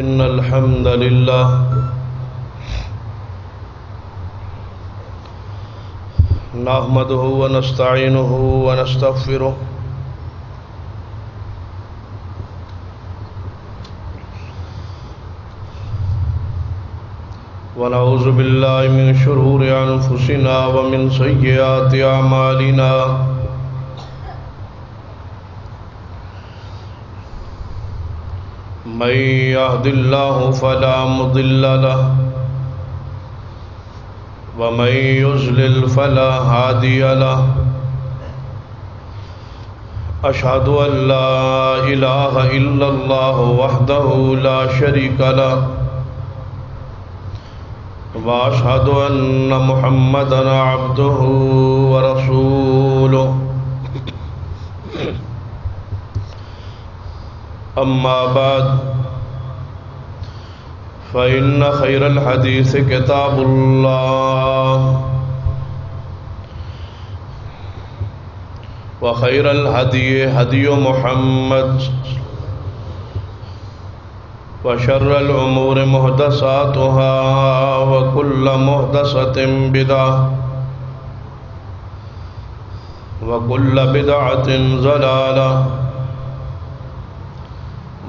إن الحمد لله نحمده ونستعينه ونستغفره ونعوذ بالله من شرور أنفسنا ومن سيئات أعمالنا من يهد الله فلا مضل له ومن يضلل فلا هادي له أشهد أن لا إله إلا الله وحده لا شريك له وأشهد أن محمدًا عبده ورسوله أما بعد فإن خير الحديث كتاب الله وخير الهدي هدي محمد وشر الأمور محدثاتها وكل محدثة بدعة وكل بدعة ضلالة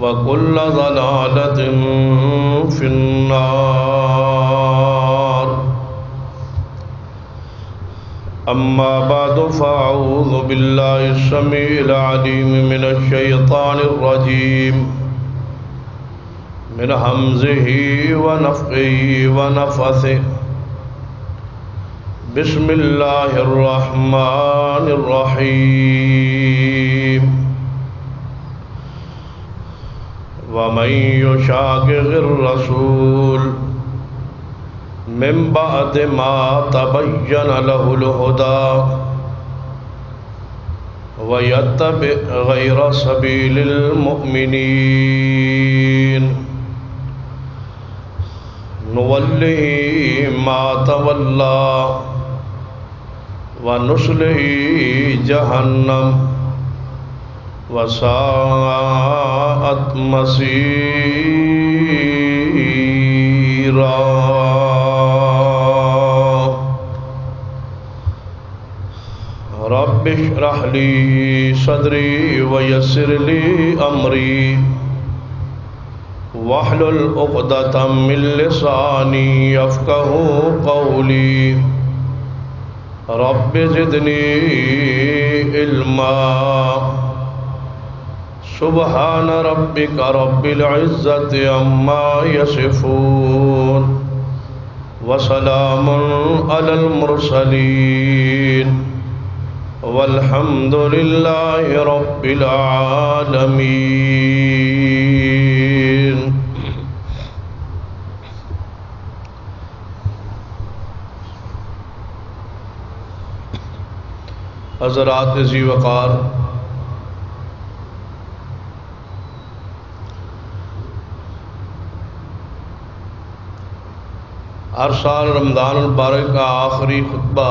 وكل ضلالة في النار أما بعد فأعوذ بالله السميع العليم من الشيطان الرجيم من همزه ونفخه ونفثه بسم الله الرحمن الرحيم ومن يشاقق الرسول من بعد ما تبين له الهدى ويتبع غير سبيل المؤمنين نوله ما تولى ونصله جهنم وساءت مصيرا رب اشرح لي صدري ويسر لي أمري واحلل عقدة من لساني يفقهوا قولي رب زدني علما سبحان ربك رب العزة عما يصفون وسلام على المرسلين والحمد لله رب العالمين. حضرات ذی وقار، ہر سال رمضان المبارک کا آخری خطبہ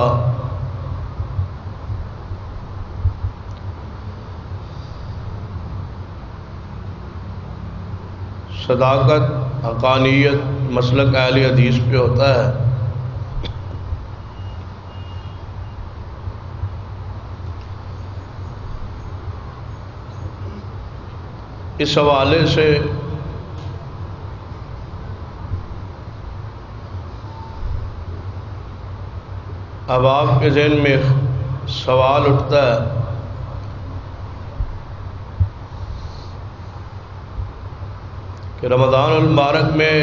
صداقت، حقانیت، مسلک اہل حدیث پہ ہوتا ہے. اس حوالے سے اب آپ کے ذہن میں سوال اٹھتا ہے کہ رمضان المبارک میں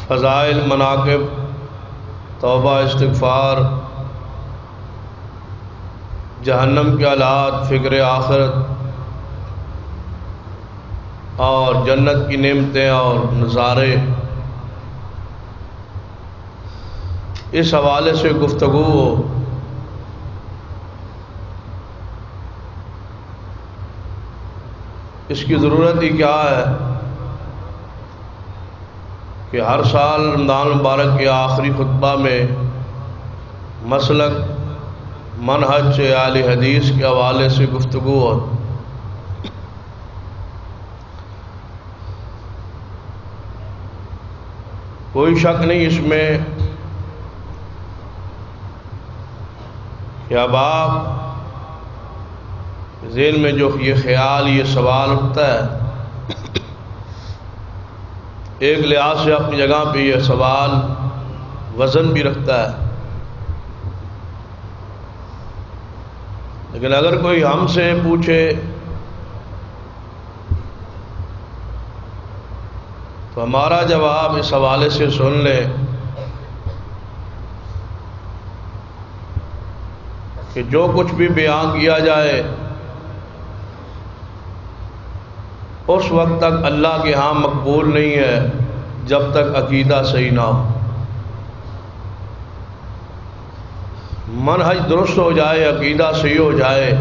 فضائل، مناقب، توبہ، استغفار، جہنم کے حالات، فکر آخرت اور جنت کی نعمتیں اور نظارے، اس حوالے سے گفتگو ہو. اس کی ضرورت ہی کیا ہے کہ ہر سال رمضان المبارک کے آخری خطبہ میں مسلک، منہج اہل حدیث کے حوالے سے گفتگو ہو. کوئی شک نہیں اس میں کہ اب آپ ذہن میں جو یہ خیال، یہ سوال اٹھتا ہے، ایک لحاظ سے اپنی جگہ پہ یہ سوال وزن بھی رکھتا ہے، لیکن اگر کوئی ہم سے پوچھے تو ہمارا جواب اس حوالے سے سن لیں کہ جو کچھ بھی بیان کیا جائے اس وقت تک اللہ کے ہاں مقبول نہیں ہے جب تک عقیدہ صحیح نہ ہو، منہج درست ہو جائے، عقیدہ صحیح ہو جائے،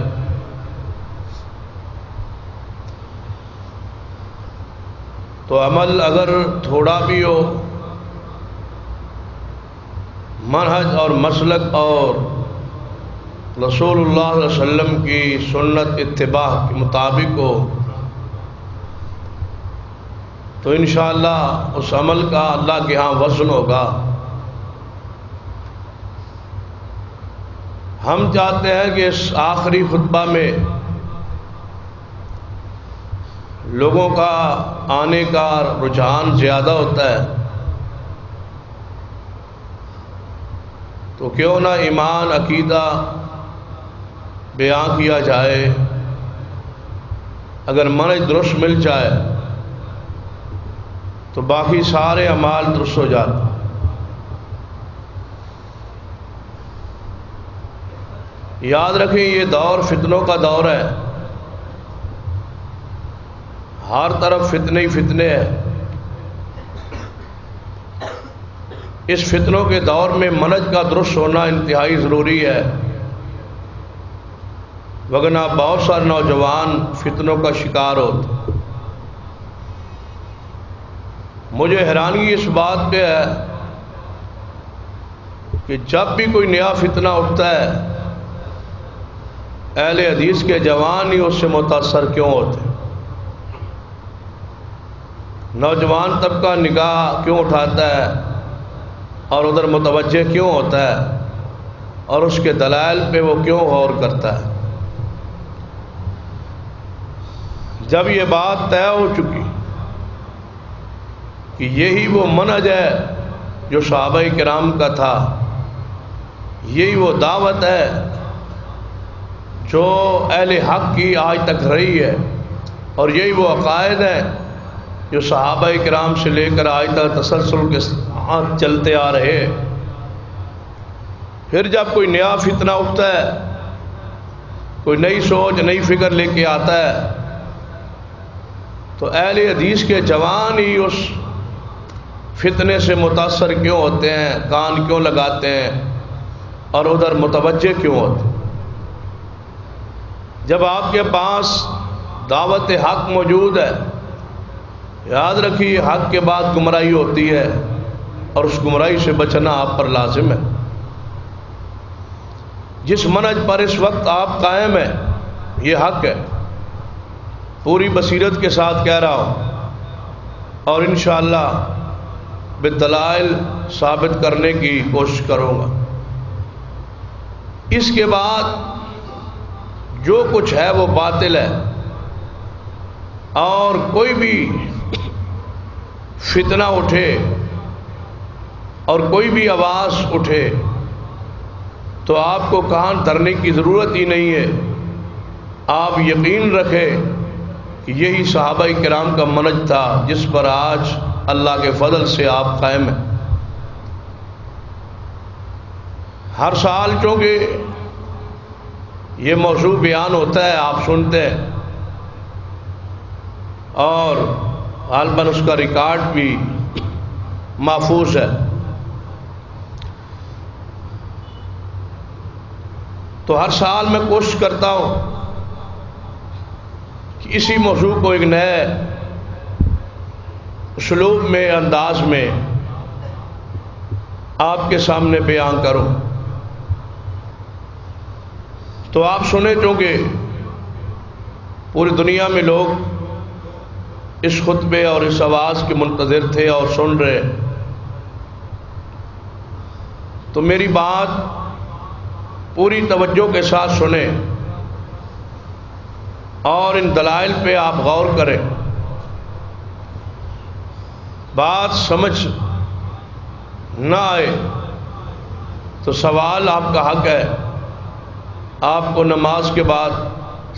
تو عمل اگر تھوڑا بھی ہو، منہج اور مسلک اور رسول اللہ صلی اللہ علیہ وسلم کی سنت اتباع کے مطابق ہو، تو انشاءاللہ اس عمل کا اللہ کے ہاں وزن ہوگا۔ ہم چاہتے ہیں کہ اس آخری خطبہ میں لوگوں کا آنے کا رجحان زیادہ ہوتا ہے، تو کیوں نہ ایمان، عقیدہ بیان کیا جائے، اگر منہج درست مل جائے تو باقی سارے اعمال درست ہو جاتے۔ یاد رکھیں یہ دور فتنوں کا دور ہے، ہر طرف فتنے ہی فتنے ہیں۔ اس فتنوں کے دور میں منہج کا درست ہونا انتہائی ضروری ہے، وگرنہ بہت سارے نوجوان فتنوں کا شکار ہوتے۔ مجھے حیرانگی اس بات پہ ہے کہ جب بھی کوئی نیا فتنہ اٹھتا ہے اہل حدیث کے جوان ہی اس سے متاثر کیوں ہوتے؟ نوجوان طبقہ نگاہ کیوں اٹھاتا ہے اور ادھر متوجہ کیوں ہوتا ہے اور اس کے دلائل پہ وہ کیوں غور کرتا ہے؟ جب یہ بات طے ہو چکی کہ یہی وہ منہج ہے جو صحابہ کرام کا تھا، یہی وہ دعوت ہے جو اہل حق کی آج تک رہی ہے، اور یہی وہ عقائد ہیں جو صحابہ کرام سے لے کر آج تک تسلسل کے ساتھ چلتے آ رہے۔ پھر جب کوئی نیا فتنہ اٹھتا ہے، کوئی نئی سوچ، نئی فکر لے کے آتا ہے، تو اہل حدیث کے جوان ہی اس فتنے سے متاثر کیوں ہوتے ہیں، کان کیوں لگاتے ہیں اور ادھر متوجہ کیوں ہوتے ہیں؟ جب آپ کے پاس دعوت حق موجود ہے، یاد رکھیے حق کے بعد گمراہی ہوتی ہے اور اس گمراہی سے بچنا آپ پر لازم ہے۔ جس منہج پر اس وقت آپ قائم ہیں یہ حق ہے، پوری بصیرت کے ساتھ کہہ رہا ہوں، اور انشاءاللہ بالدلائل ثابت کرنے کی کوشش کروں گا۔ اس کے بعد جو کچھ ہے وہ باطل ہے، اور کوئی بھی فتنہ اٹھے اور کوئی بھی آواز اٹھے تو آپ کو کان دھرنے کی ضرورت ہی نہیں ہے۔ آپ یقین رکھیں کہ یہی صحابہ کرام کا منہج تھا جس پر آج اللہ کے فضل سے آپ قائم ہیں۔ ہر سال چونکہ یہ موضوع بیان ہوتا ہے، آپ سنتے ہیں، اور غالباً اس کا ریکارڈ بھی محفوظ ہے۔ تو ہر سال میں کوشش کرتا ہوں کہ اسی موضوع کو ایک نئے اسلوب میں، انداز میں آپ کے سامنے بیان کروں، تو آپ سنیں، چونکہ پوری دنیا میں لوگ اس خطبے اور اس آواز کے منتظر تھے اور سن رہے، تو میری بات پوری توجہ کے ساتھ سنیں اور ان دلائل پہ آپ غور کریں. بات سمجھ نہ آئے تو سوال آپ کا حق ہے. آپ کو نماز کے بعد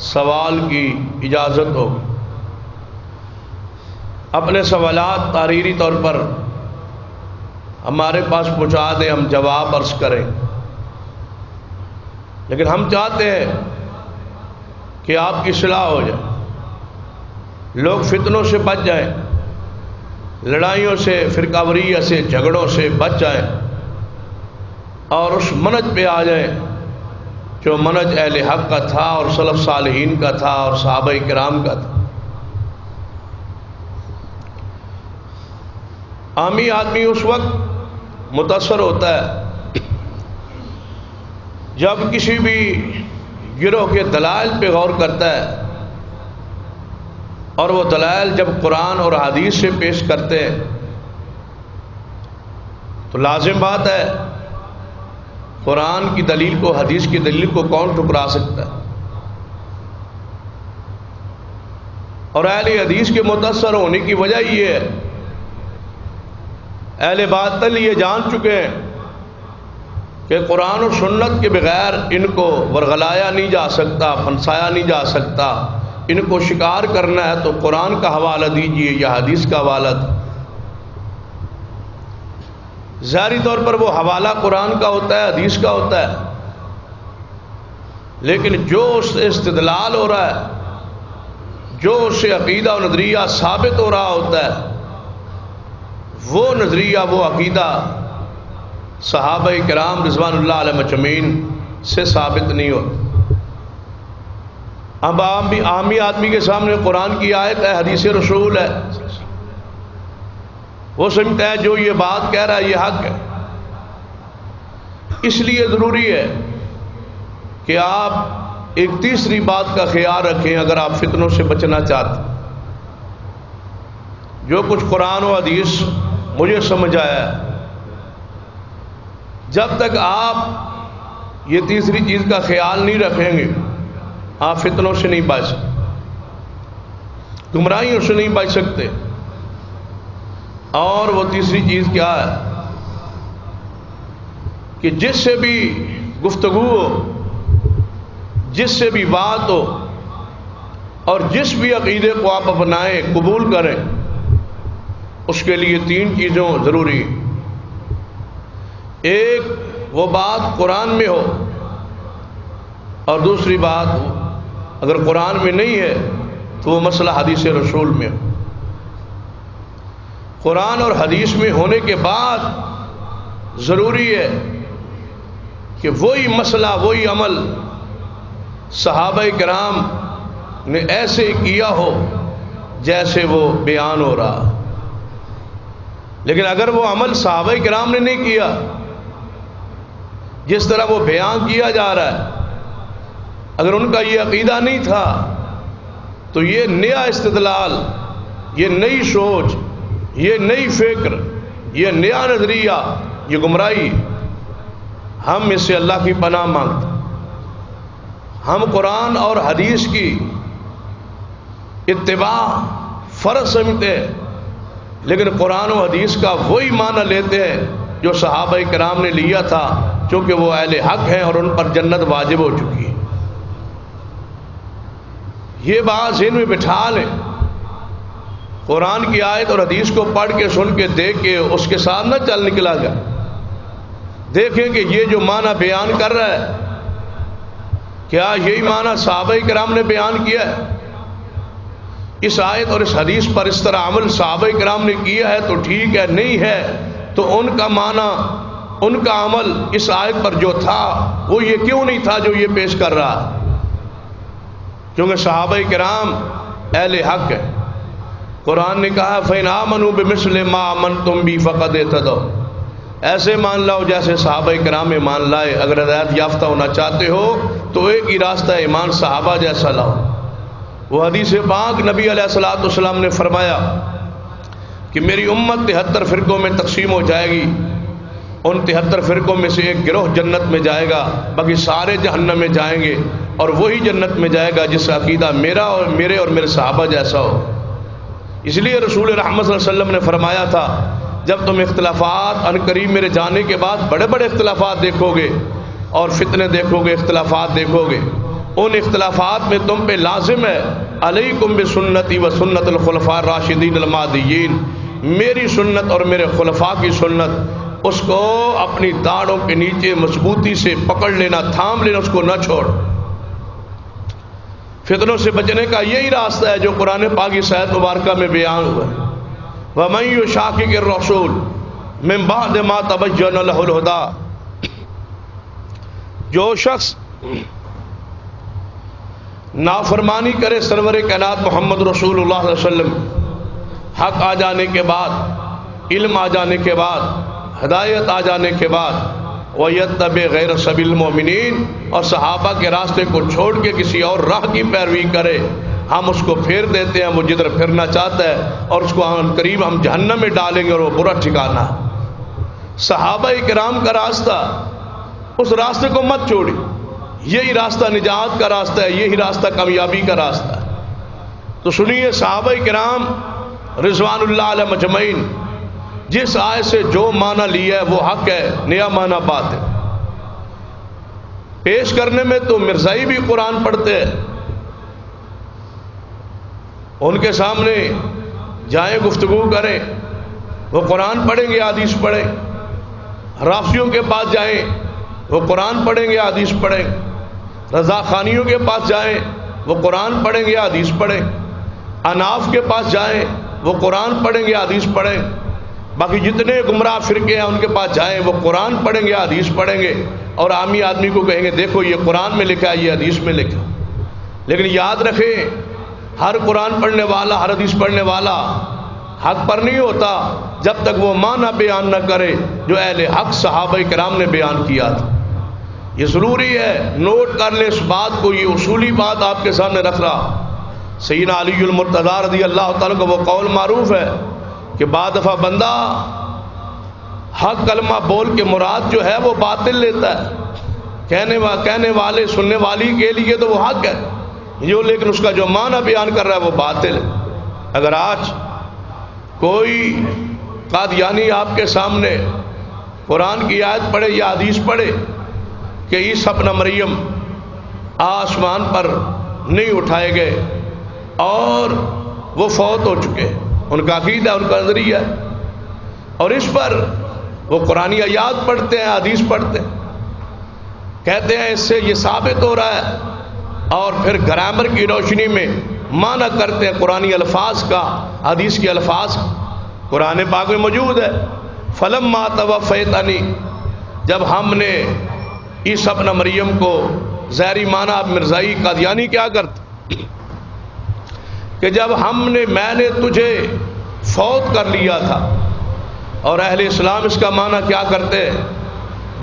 سوال کی اجازت ہو. اپنے سوالات تحریری طور پر ہمارے پاس پہنچا دیں، ہم جواب عرض کریں. لیکن ہم چاہتے ہیں کہ آپ کی اصلاح ہو جائے، لوگ فتنوں سے بچ جائیں، لڑائیوں سے، فرقہ واریت سے، جھگڑوں سے بچ جائیں اور اس منہج پہ آ جائیں جو منہج اہل حق کا تھا اور سلف صالحین کا تھا اور صحابہ کرام کا تھا. عامی آدمی اس وقت متاثر ہوتا ہے جب کسی بھی گروہ کے دلائل پہ غور کرتا ہے اور وہ دلائل جب قرآن اور حدیث سے پیش کرتے ہیں تو لازم بات ہے قرآن کی دلیل کو، حدیث کی دلیل کو کون ٹھکرا سکتا ہے. اور اہل حدیث کے متاثر ہونے کی وجہ یہ ہے، اہل باطل یہ جان چکے ہیں کہ قرآن و سنت کے بغیر ان کو ورغلایا نہیں جا سکتا، پھنسایا نہیں جا سکتا. ان کو شکار کرنا ہے تو قرآن کا حوالہ دیجئے یا حدیث کا حوالہ. ظاہری طور پر وہ حوالہ قرآن کا ہوتا ہے، حدیث کا ہوتا ہے، لیکن جو اس سے استدلال ہو رہا ہے، جو اس سے عقیدہ و نظریہ ثابت ہو رہا ہوتا ہے، وہ نظریہ، وہ عقیدہ صحابہ کرام رضوان اللہ علیہ مجمعین سے ثابت نہیں ہوتا. اب عامی آدمی کے سامنے قرآن کی آیت ہے، حدیث رسول ہے، وہ سمجھتا ہے جو یہ بات کہہ رہا ہے یہ حق ہے. اس لیے ضروری ہے کہ آپ ایک تیسری بات کا خیال رکھیں اگر آپ فتنوں سے بچنا چاہتے. جو کچھ قرآن و حدیث مجھے سمجھ آیا ہے، جب تک آپ یہ تیسری چیز کا خیال نہیں رکھیں گے آپ فتنوں سے نہیں بچ سکتے، گمراہیوں سے نہیں بچ سکتے. اور وہ تیسری چیز کیا ہے کہ جس سے بھی گفتگو ہو، جس سے بھی بات ہو اور جس بھی عقیدے کو آپ اپنائیں، قبول کریں، اس کے لیے تین چیزوں ضروری. ایک وہ بات قرآن میں ہو، اور دوسری بات اگر قرآن میں نہیں ہے تو وہ مسئلہ حدیث رسول میں ہو. قرآن اور حدیث میں ہونے کے بعد ضروری ہے کہ وہی مسئلہ، وہی عمل صحابہ کرام نے ایسے کیا ہو جیسے وہ بیان ہو رہا. لیکن اگر وہ عمل صحابہ کرام نے نہیں کیا جس طرح وہ بیان کیا جا رہا ہے، اگر ان کا یہ عقیدہ نہیں تھا تو یہ نیا استدلال، یہ نئی سوچ، یہ نئی فکر، یہ نیا نظریہ، یہ گمراہی. ہم اس سے اللہ کی پناہ مانگتے. ہم قرآن اور حدیث کی اتباع فرض سمجھتے ہیں، لیکن قرآن و حدیث کا وہی معنی لیتے ہیں جو صحابہ کرام نے لیا تھا، چونکہ وہ اہل حق ہیں اور ان پر جنت واجب ہو چکی ہے. یہ بات ذہن میں بٹھا لیں. قرآن کی آیت اور حدیث کو پڑھ کے، سن کے، دیکھ کے اس کے ساتھ نہ چل نکلا جائے. دیکھیں کہ یہ جو معنی بیان کر رہا ہے کیا یہی معنی صحابہ کرام نے بیان کیا ہے؟ اس آیت اور اس حدیث پر اس طرح عمل صحابہ کرام نے کیا ہے تو ٹھیک ہے، نہیں ہے تو ان کا معنی، ان کا عمل اس آیت پر جو تھا وہ یہ کیوں نہیں تھا جو یہ پیش کر رہا ہے؟ کیونکہ صحابہ کرام اہل حق ہے. قرآن نے کہا فَإِنْ آمَنُوا بِمِثْلِ مَا آمَنْتُمْ بِهِ فَقَدْ اهْتَدَوْا. ایسے مان لاؤ جیسے صحابہ کرام مان لائے. اگر ہدایت یافتہ ہونا چاہتے ہو تو ایک ہی راستہ ایمان صحابہ جیسا لاؤ. وہ حدیث پاک نبی علیہ الصلوۃ والسلام نے فرمایا کہ میری امت 73 فرقوں میں تقسیم ہو جائے گی. ان 73 فرقوں میں سے ایک گروہ جنت میں جائے گا، باقی سارے جہنم میں جائیں گے، اور وہی جنت میں جائے گا جس کا عقیدہ میرا اور میرے صحابہ جیسا ہو۔ اس لیے رسول رحمت صلی اللہ علیہ وسلم نے فرمایا تھا، جب تم اختلافات ان قریب میرے جانے کے بعد بڑے بڑے اختلافات دیکھو گے اور فتنے دیکھو گے، اختلافات دیکھو گے، ان اختلافات میں تم پہ لازم ہے علیکم بسنتی و سنت الخلفاء الراشدین المہدیین، میری سنت اور میرے خلفاء کی سنت، اس کو اپنی داڑھوں کے نیچے مضبوطی سے پکڑ لینا، تھام لینا، اس کو نہ چھوڑ۔ فتنوں سے بچنے کا یہی راستہ ہے جو قرآن پاک کی آیت مبارکہ میں بیان ہوا ہے، وَمَن يُشَاقِقِ الرَّسُولَ مِن بَعْدِ مَا تَبَيَّنَ لَهُ الْهُدَىٰ، جو شخص نافرمانی کرے سرور کائنات محمد رسول اللہ صلی اللہ علیہ وسلم، حق آ جانے کے بعد، علم آ جانے کے بعد، ہدایت آ جانے کے بعد، وَيَتَّبِعْ غَيْرَ سَبِيلِ الْمُؤْمِنِينَ، اور صحابہ کے راستے کو چھوڑ کے کسی اور راہ کی پیروی کرے، ہم اس کو پھیر دیتے ہیں وہ جدھر پھرنا چاہتا ہے، اور اس کو ان قریب ہم جہنم میں ڈالیں گے، اور وہ برا ٹھکانہ ہے۔ صحابہ کرام کا راستہ، اس راستے کو مت چھوڑی، یہی راستہ نجات کا راستہ ہے، یہی راستہ کامیابی کا راستہ ہے۔ تو سنیے، صحابہ کرام رضوان اللہ علیہ مجمعین جس آیت سے جو معنی لیا ہے وہ حق ہے، نیا معنی بات ہے۔ پیش کرنے میں تو مرزائی بھی قرآن پڑھتے ہیں، ان کے سامنے جائیں گفتگو کریں، وہ قرآن پڑھیں گے، حدیث پڑھیں۔ رافضیوں کے پاس جائیں، وہ قرآن پڑھیں گے، حدیث پڑھیں۔ رضا خانیوں کے پاس جائیں، وہ قرآن پڑھیں گے، حدیث پڑھیں۔ اناف کے پاس جائیں، وہ قرآن پڑھیں گے، حدیث پڑھیں۔ باقی جتنے گمراہ فرقے ہیں ان کے پاس جائیں، وہ قرآن پڑھیں گے، حدیث پڑھیں گے، اور عامی آدمی کو کہیں گے دیکھو یہ قرآن میں لکھا ہے، یہ حدیث میں لکھا ہے۔ لیکن یاد رکھیں، ہر قرآن پڑھنے والا، ہر حدیث پڑھنے والا حق پر نہیں ہوتا جب تک وہ معنی بیان نہ کرے جو اہل حق صحابہ کرام نے بیان کیا تھا۔ یہ ضروری ہے، نوٹ کر لیں اس بات کو، یہ اصولی بات آپ کے سامنے رکھ رہا۔ سیدنا علی المرتضیٰ رضی اللہ تعالیٰ کا وہ قول معروف ہے کہ بعض دفعہ بندہ حق کلمہ بول کے مراد جو ہے وہ باطل لیتا ہے، کہنے والے سننے والی کے لیے تو وہ حق ہے جو، لیکن اس کا جو معنی بیان کر رہا ہے وہ باطل ہے۔ اگر آج کوئی قادیانی آپ کے سامنے قرآن کی آیت پڑھے یا حدیث پڑھے کہ عیسیٰ ابن مریم آسمان پر نہیں اٹھائے گئے اور وہ فوت ہو چکے، ان کا عقیدہ، ان کا نظریہ، اور اس پر وہ قرآنی آیات پڑھتے ہیں، حدیث پڑھتے ہیں، کہتے ہیں اس سے یہ ثابت ہو رہا ہے، اور پھر گرامر کی روشنی میں معنی کرتے ہیں قرآنی الفاظ کا، حدیث کے الفاظ کا۔ قرآن پاک میں موجود ہے، فلما توفیتنی، جب ہم نے عیسیٰ ابن مریم کو ظاہری معنی، اب مرزائی قادیانی کیا کرتے کہ جب میں نے تجھے فوت کر لیا تھا، اور اہل اسلام اس کا معنی کیا کرتے ہیں،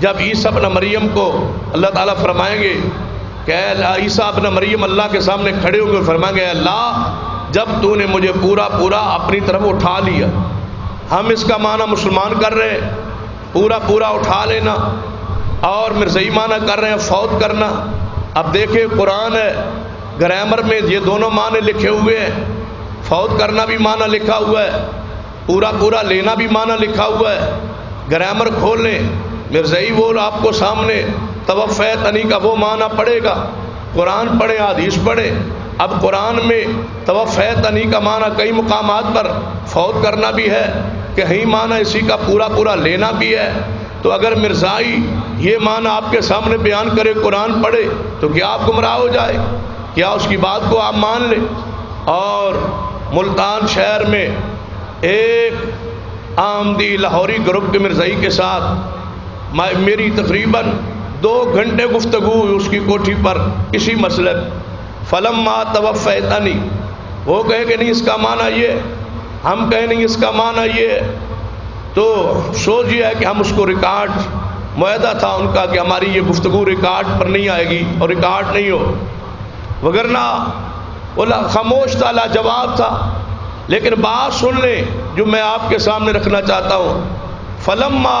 جب عیسیٰ ابن مریم کو اللہ تعالیٰ فرمائیں گے کہ عیسیٰ ابن مریم اللہ کے سامنے کھڑے ہوں گے، فرمائیں گے اللہ جب تو نے مجھے پورا اپنی طرف اٹھا لیا، ہم اس کا معنی مسلمان کر رہے ہیں پورا اٹھا لینا، اور مرزائی معنی کر رہے ہیں فوت کرنا۔ اب دیکھیں قرآن ہے، گرامر میں یہ دونوں معنی لکھے ہوئے ہیں، فوت کرنا بھی معنی لکھا ہوا ہے، پورا لینا بھی معنی لکھا ہوا ہے۔ گرامر کھول لیں، مرزائی وہ آپ کو سامنے توفیتنی کا وہ معنی پڑے گا، قرآن پڑھیں، حدیث پڑھیں۔ اب قرآن میں توفیتنی کا معنی کئی مقامات پر فوت کرنا بھی ہے، کہیں معنی اسی کا پورا لینا بھی ہے۔ تو اگر مرزائی یہ معنی آپ کے سامنے بیان کرے، قرآن پڑھے، تو کیا آپ گمراہ ہو جائے؟ کیا اس کی بات کو آپ مان لیں؟ اور ملتان شہر میں ایک آمدی لاہوری گروپ کے مرزائی کے ساتھ میری تقریباً 2 گھنٹے گفتگو ہوئی اس کی کوٹھی پر اسی مسئلے، فلما توفیتنی، وہ کہے کہ نہیں اس کا معنی یہ، ہم کہیں نہیں اس کا معنی یہ، تو سوچ یہ ہے کہ ہم اس کو ریکارڈ، معاہدہ تھا ان کا کہ ہماری یہ گفتگو ریکارڈ پر نہیں آئے گی اور ریکارڈ نہیں ہو، وگرنہ وہ خاموش تھا، لاجواب تھا۔ لیکن بات سن لیں جو میں آپ کے سامنے رکھنا چاہتا ہوں، فلما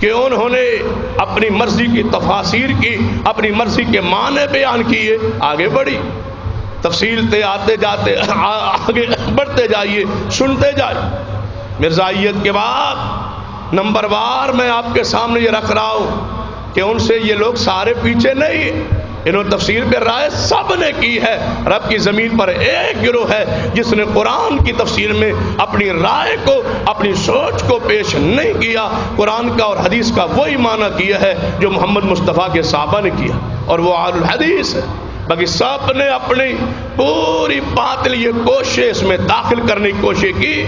کہ انہوں نے اپنی مرضی کی تفاسیر کی، اپنی مرضی کے معنی بیان کیے، آگے بڑھی تفصیل تے آتے جاتے آگے بڑھتے جائیے، سنتے جائیے۔ مرزائیت کے بعد نمبر وار میں آپ کے سامنے یہ رکھ رہا ہوں کہ ان سے یہ لوگ سارے پیچھے نہیں، انہوں نے تفسیر پہ رائے سب نے کی ہے۔ رب کی زمین پر ایک گروہ ہے جس نے قرآن کی تفسیر میں اپنی رائے کو، اپنی سوچ کو پیش نہیں کیا، قرآن کا اور حدیث کا وہی معنی کیا ہے جو محمد مصطفیٰ کے صحابہ نے کیا، اور وہ اہل الحدیث ہے۔ باقی سب نے اپنی پوری باطل یہ کوشش اس میں داخل کرنے کی کوشش کی۔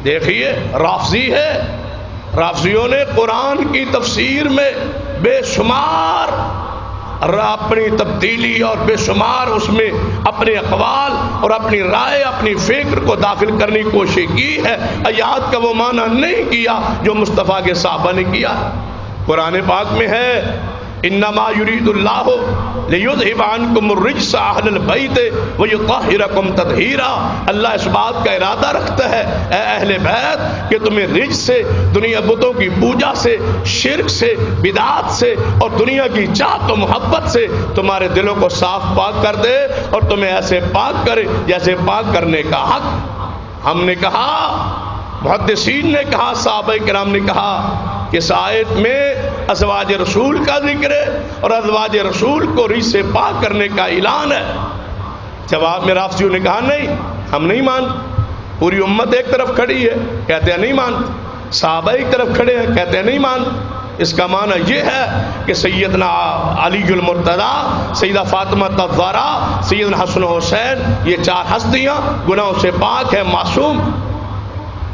دیکھیے رافضی ہے، رافضیوں نے قرآن کی تفسیر میں بے شمار اپنی تبدیلی اور بے شمار اس میں اپنے اقوال اور اپنی رائے، اپنی فکر کو داخل کرنے کی کوشش کی ہے، آیات کا وہ معنی نہیں کیا جو مصطفیٰ کے صحابہ نے کیا۔ قرآن پاک میں ہے انما یرید اللہ لیذھب عنکم الرجس اہل البیت ویطہرکم تطہیرا، اللہ اس بات کا ارادہ رکھتا ہے اے اہل بیت کہ تمہیں رجس سے، دنیا بتوں کی پوجا سے، شرک سے، بدعات سے اور دنیا کی چاہت و محبت سے تمہارے دلوں کو صاف پاک کر دے، اور تمہیں ایسے پاک کرے جیسے پاک کرنے کا حق۔ ہم نے کہا، محدثین نے کہا، صحابہ کرام نے کہا کہ اس آیت میں ازواج رسول کا ذکر ہے اور ازواج رسول کو رجس سے پاک کرنے کا اعلان ہے۔ جواب میں رافضیوں نے کہا نہیں، ہم نہیں مانتے۔ پوری امت ایک طرف کھڑی ہے، کہتے ہیں نہیں مانتے، صحابہ ایک طرف کھڑے ہیں، کہتے ہیں نہیں مانتے۔ اس کا معنی یہ ہے کہ سیدنا علی المرتضیٰ، سیدہ فاطمہ الزہرا، سیدنا حسن و حسین، یہ چار ہستیاں گناہوں سے پاک ہیں، معصوم۔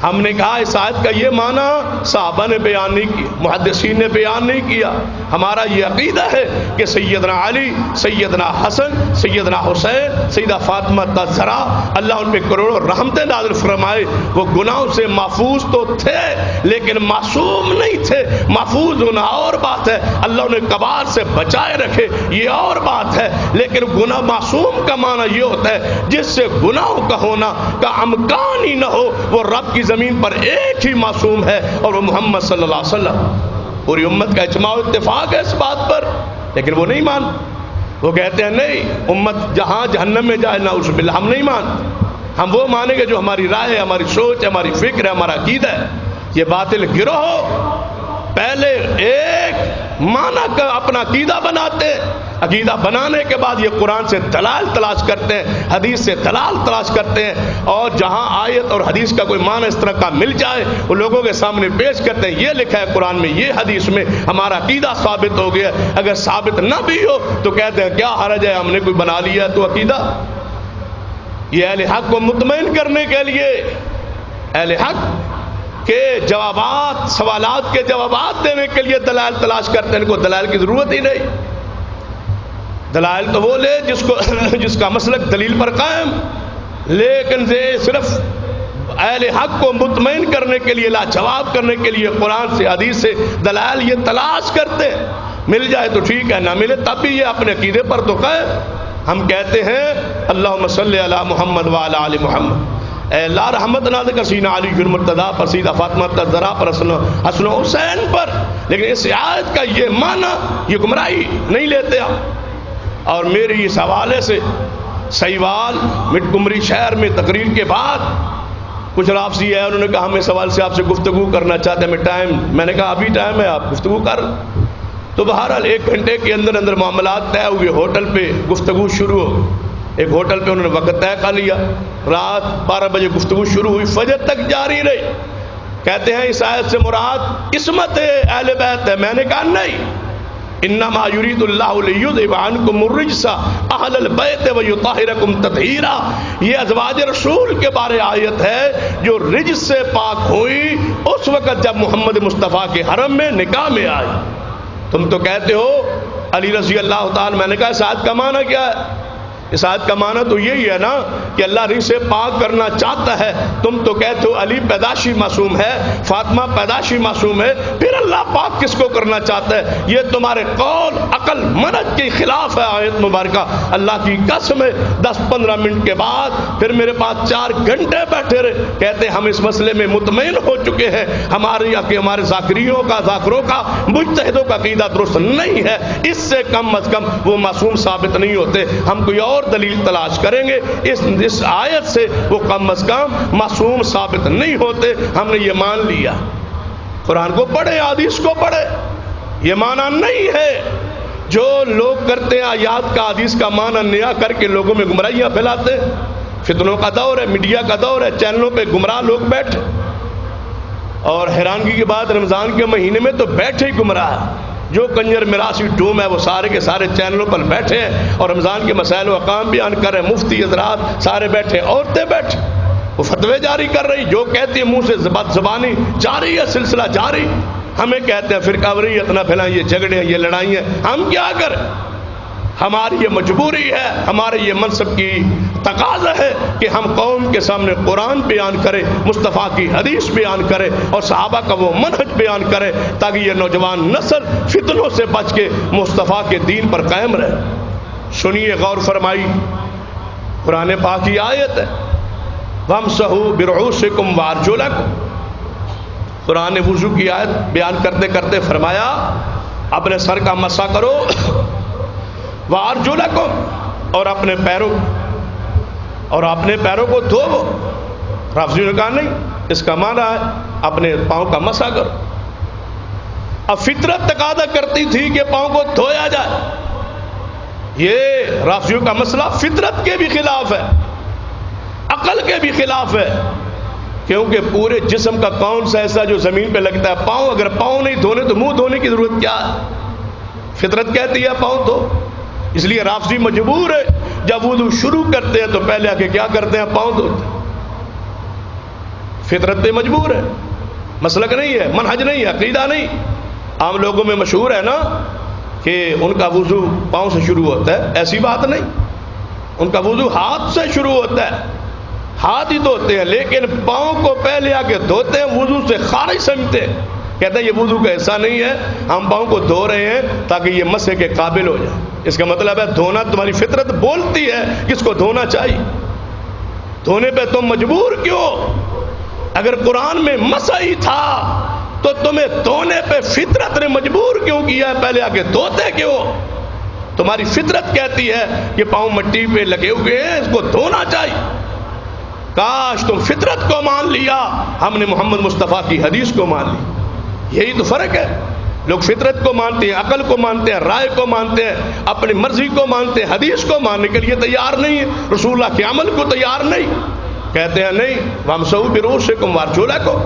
ہم نے کہا اس آیت کا یہ معنی صحابہ نے بیان نہیں کیا، محدثین نے بیان نہیں کیا۔ ہمارا یہ عقیدہ ہے کہ سیدنا علی، سیدنا حسن، سیدنا حسین، سیدہ فاطمہ الزہرا، اللہ ان پہ کروڑوں رحمتیں نازل فرمائے، وہ گناہوں سے محفوظ تو تھے لیکن معصوم نہیں تھے۔ محفوظ ہونا اور بات ہے، اللہ انہیں کبائر سے بچائے رکھے یہ اور بات ہے، لیکن گناہ معصوم کا معنی یہ ہوتا ہے جس سے گناہوں کا ہونا کا امکان ہی نہ ہو، وہ رب کی زمین پر ایک ہی معصوم ہے اور وہ محمد صلی اللہ علیہ وسلم۔ پوری امت کا اجماع و اتفاق ہے اس بات پر، لیکن وہ نہیں مانتے۔ وہ کہتے ہیں نہیں، امت جہاں جہنم میں جائے نعوذ باللہ، ہم نہیں مانتے۔ ہم وہ مانیں گے جو ہماری رائے ہے، ہماری سوچ ہے، ہماری فکر ہے، ہمارا عقیدہ ہے۔ یہ باطل گروہ پہلے ایک معنی کا اپنا عقیدہ بناتے ہیں، عقیدہ بنانے کے بعد یہ قرآن سے دلائل تلاش کرتے ہیں، حدیث سے دلائل تلاش کرتے ہیں، اور جہاں آیت اور حدیث کا کوئی معنی اس طرح کا مل جائے وہ لوگوں کے سامنے پیش کرتے ہیں، یہ لکھا ہے قرآن میں، یہ حدیث میں، ہمارا عقیدہ ثابت ہو گیا۔ اگر ثابت نہ بھی ہو تو کہتے ہیں کیا حرج ہے، ہم نے کوئی بنا لیا تو عقیدہ۔ یہ اہل حق کو مطمئن کرنے کے لیے، اہل حق کے جوابات، سوالات کے جوابات دینے کے لیے دلائل تلاش کرتے ہیں، ان کو دلائل کی ضرورت ہی نہیں۔ دلائل تو وہ لے جس کا مسلک دلیل پر قائم، لیکن صرف اہل حق کو مطمئن کرنے کے لیے، لاجواب کرنے کے لیے قرآن سے، حدیث سے دلائل یہ تلاش کرتے ہیں۔ مل جائے تو ٹھیک ہے، نہ ملے تب بھی یہ اپنے عقیدے پر تو قائم۔ ہم کہتے ہیں اللہم صلی علی محمد وعلی آل محمد، اے اللہ رحمت نازل کر سیدنا علی المرتضیٰ پر، سیدہ فاطمہ الزہرا پر، حسن و حسین پر۔ لیکن اس آیت کا یہ معنی، یہ گمراہی نہیں لیتے آپ۔ اور میری اس حوالے سے سہیوال مٹ کمری شہر میں تقریر کے بعد کچھ رافضی ہے، انہوں نے کہا ہم اس حوالے سے آپ سے گفتگو کرنا چاہتے ہیں، ہمیں ٹائم، میں نے کہا ابھی ٹائم ہے، آپ گفتگو کر۔ تو بہرحال 1 گھنٹے کے اندر اندر معاملات طے ہوئے، ہوٹل پہ گفتگو شروع ہو۔ ایک ہوٹل پہ انہوں نے وقت طے کر لیا، رات 12 بجے گفتگو شروع ہوئی، فجر تک جاری رہی۔ کہتے ہیں اس آیت سے مراد عصمت اہل بیت ہے۔ میں نے کہا نہیں، انما یرید اللہ لیذھب عنکم الرجس اہل البیت ویطہرکم تطہیرا، یہ ازواج رسول کے بارے آیت ہے جو رجس سے پاک ہوئی اس وقت جب محمد مصطفیٰ کے حرم میں نکاح میں آئی۔ تم تو کہتے ہو علی رضی اللہ تعالی، میں نے کہا اس آیت کا معنی کیا ہے؟ اس آیت کا معنی تو یہی ہے نا کہ اللہ ری سے پاک کرنا چاہتا ہے. تم تو کہتے ہو علی پیدائشی معصوم ہے, فاطمہ پیدائشی معصوم ہے, پھر اللہ پاک کس کو کرنا چاہتا ہے؟ یہ تمہارے قول عقل منہج کے خلاف ہے آیت مبارکہ. اللہ کی قسم ہے 10-15 منٹ کے بعد پھر میرے پاس 4 گھنٹے بیٹھے رہے, کہتے ہم اس مسئلے میں مطمئن ہو چکے ہیں, ہمارے ذاکریوں کا ذاکروں کا مجتہدوں کا عقیدہ درست نہیں ہے. اس سے کم از کم وہ معصوم ثابت نہیں ہوتے. ہم کوئی اور دلیل تلاش کریں گے, اس آیت سے وہ کم از کم معصوم ثابت نہیں ہوتے. ہم نے یہ مان لیا. قرآن کو پڑھے, حدیث کو پڑھے. یہ معنی نہیں ہے جو لوگ کرتے ہیں آیات کا حدیث کا معنی نیا کر کے لوگوں میں گمراہیاں پھیلاتے. فتنوں کا دور ہے, میڈیا کا دور ہے, چینلوں پہ گمراہ لوگ بیٹھے, اور حیرانگی کی بات رمضان کے مہینے میں تو بیٹھے ہی گمراہ. جو کنجر میراثی ٹوم ہے وہ سارے کے سارے چینلوں پر بیٹھے ہیں اور رمضان کے مسائل و احکام بیان کر رہے ہیں. مفتی حضرات سارے بیٹھے, عورتیں بیٹھے, وہ فتوے جاری کر رہی, جو کہتی ہے منہ سے زبانی جاری ہے, سلسلہ جاری. ہمیں کہتے ہیں فرقہ واریت نہ پھیلائیں, یہ جھگڑے ہیں, یہ لڑائی ہیں. ہم کیا کریں؟ ہماری یہ مجبوری ہے, ہمارے یہ منصب کی تقاضا ہے کہ ہم قوم کے سامنے قرآن بیان کریں, مصطفیٰ کی حدیث بیان کریں اور صحابہ کا وہ منہج بیان کریں تاکہ یہ نوجوان نسل فتنوں سے بچ کے مصطفیٰ کے دین پر قائم رہے. سنیے, غور فرمائی, قرآن پاک کی آیت ہے وَامْسَحُوا بِرُؤُوسِكُمْ وَأَرْجُلَكُمْ. قرآن وضو کی آیت بیان کرتے کرتے فرمایا اپنے سر کا مسح کرو, وَأَرْجُلَكُمْ, اور اپنے پیروں کو دھوو. رافضی نے کہا نہیں, اس کا معنی ہے اپنے پاؤں کا مسح کرو. اب فطرت تقاضا کرتی تھی کہ پاؤں کو دھویا جائے. یہ رافضیوں کا مسئلہ فطرت کے بھی خلاف ہے, عقل کے بھی خلاف ہے, کیونکہ پورے جسم کا کون سا ایسا جو زمین پہ لگتا ہے؟ پاؤں. اگر پاؤں نہیں دھونے تو منہ دھونے کی ضرورت کیا ہے؟ فطرت کہتی ہے پاؤں دھو. اس لیے رافضی مجبور ہے جب وضو شروع کرتے ہیں تو پہلے آ کے کیا کرتے ہیں؟ پاؤں دھوتے ہیں. فطرت پہ مجبور ہے, مسلک نہیں ہے, منہج نہیں ہے, عقیدہ نہیں. عام لوگوں میں مشہور ہے نا کہ ان کا وضو پاؤں سے شروع ہوتا ہے. ایسی بات نہیں, ان کا وضو ہاتھ سے شروع ہوتا ہے, ہاتھ ہی دھوتے ہیں, لیکن پاؤں کو پہلے آ کے دھوتے ہیں, وضو سے خارج سمجھتے ہیں. کہتے ہیں یہ وضو کا حصہ نہیں ہے, ہم پاؤں کو دھو رہے ہیں تاکہ یہ مسح کے قابل ہو جائے. اس کا مطلب ہے دھونا تمہاری فطرت بولتی ہے کس کو دھونا چاہیے. دھونے پہ تم مجبور کیوں؟ اگر قرآن میں مسح ہی تھا تو تمہیں دھونے پہ فطرت نے مجبور کیوں کیا ہے؟ پہلے آ کے دھوتے کیوں؟ تمہاری فطرت کہتی ہے کہ پاؤں مٹی پہ لگے ہوئے ہیں, اس کو دھونا چاہیے. کاش تم فطرت کو مان لیا, ہم نے محمد مصطفیٰ کی حدیث کو مان لی. یہی تو فرق ہے. لوگ فطرت کو مانتے ہیں, عقل کو مانتے ہیں, رائے کو مانتے ہیں, اپنی مرضی کو مانتے ہیں, حدیث کو ماننے کے لیے تیار نہیں ہے, رسول اللہ کے عمل کو تیار نہیں. کہتے ہیں نہیں, وَامْسَحُوا بِرُؤُوسِكُمْ وَأَرْجُلَكُمْ.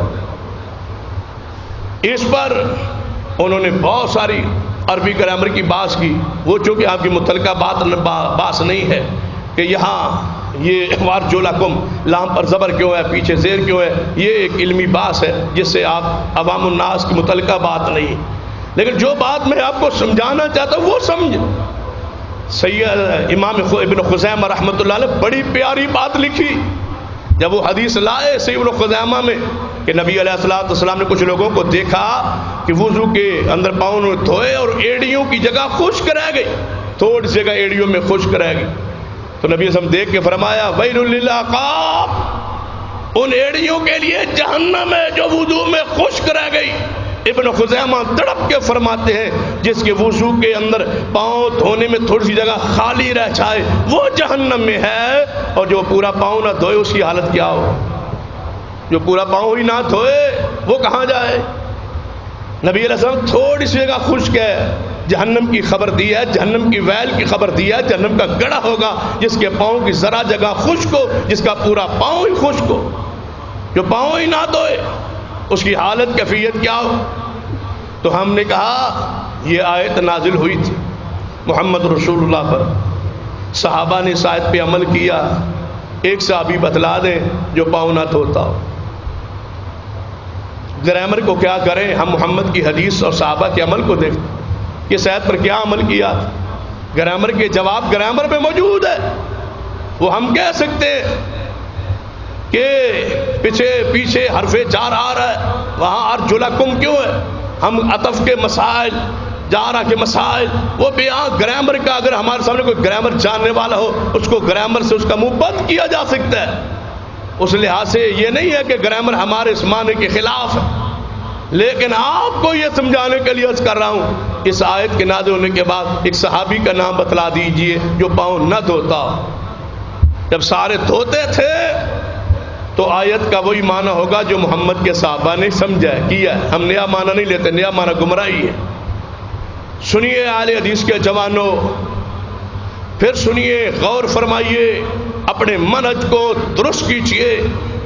اس پر انہوں نے بہت ساری عربی گرامر کی بحث کی. وہ چونکہ آپ کی متعلقہ بحث نہیں ہے کہ یہاں یہ وارجلکم لام پر زبر کیوں ہے, پیچھے زیر کیوں ہے, یہ ایک علمی بحث ہے جس سے آپ عوام الناس کی متعلقہ بات نہیں. لیکن جو بات میں آپ کو سمجھانا چاہتا ہوں وہ سمجھ. سید امام ابن خزیمہ رحمۃ اللہ علیہ بڑی پیاری بات لکھی جب وہ حدیث لائے صحیح ابن خزیمہ میں کہ نبی علیہ الصلوۃ والسلام نے کچھ لوگوں کو دیکھا کہ وضو کے اندر پاؤں نے دھوئے اور ایڑیوں کی جگہ خشک رہ گئی, تھوڑی جگہ ایڑیوں میں خشک رہ گئی. تو نبی صلی اللہ علیہ وسلم دیکھ کے فرمایا ویل للعقاب, ان ایڑیوں کے لیے جہنم ہے جو وضو میں خشک رہ گئی. ابن خزیمہ تڑپ کے فرماتے ہیں جس کے وضو کے اندر پاؤں دھونے میں تھوڑی سی جگہ خالی رہ جائے وہ جہنم میں ہے, اور جو پورا پاؤں نہ دھوئے اس کی حالت کیا ہو؟ جو پورا پاؤں ہی نہ دھوئے وہ کہاں جائے؟ نبی علیہ السلام تھوڑی سی جگہ خشک ہے, جہنم کی خبر دی ہے, جہنم کی ویل کی خبر دی ہے. جہنم کا گڑھا ہوگا جس کے پاؤں کی ذرا جگہ خشک ہو, جس کا پورا پاؤں ہی خشک ہو. جو پاؤں ہی نہ دھوئے اس کی حالت کیفیت کیا ہو؟ تو ہم نے کہا یہ آیت نازل ہوئی تھی محمد رسول اللہ پر, صحابہ نے اس آیت پہ عمل کیا. ایک صحابی بتلا دیں جو پاؤں نہ دھوتا ہو. گرامر کو کیا کریں, ہم محمد کی حدیث اور صحابہ کے عمل کو دیکھیں. اس آیت پر کیا عمل کیا؟ گرامر کے جواب گرامر میں موجود ہے. وہ ہم کہہ سکتے کہ پیچھے حرف جار آ رہا ہے, وہاں ارجلکم کیوں ہے؟ ہم عطف کے مسائل, جارہ کے مسائل, وہ بیان گرامر کا, اگر ہمارے سامنے کوئی گرامر جاننے والا ہو اس کو گرامر سے اس کا منہ بند کیا جا سکتا ہے. اس لحاظ سے یہ نہیں ہے کہ گرامر ہمارے اس معنی کے خلاف ہے, لیکن آپ کو یہ سمجھانے کے لیے عرض کر رہا ہوں, اس آیت کے نازل ہونے کے بعد ایک صحابی کا نام بتلا دیجئے جو پاؤں نہ دھوتا. جب سارے دھوتے تھے تو آیت کا وہی معنی ہوگا جو محمد کے صحابہ نے سمجھا ہے, کیا ہے. ہم نیا معنی نہیں لیتے, نیا معنی گمراہی ہے. سنیے اہل حدیث کے جوانوں, پھر سنیے, غور فرمائیے, اپنے منہج کو درست کیجیے,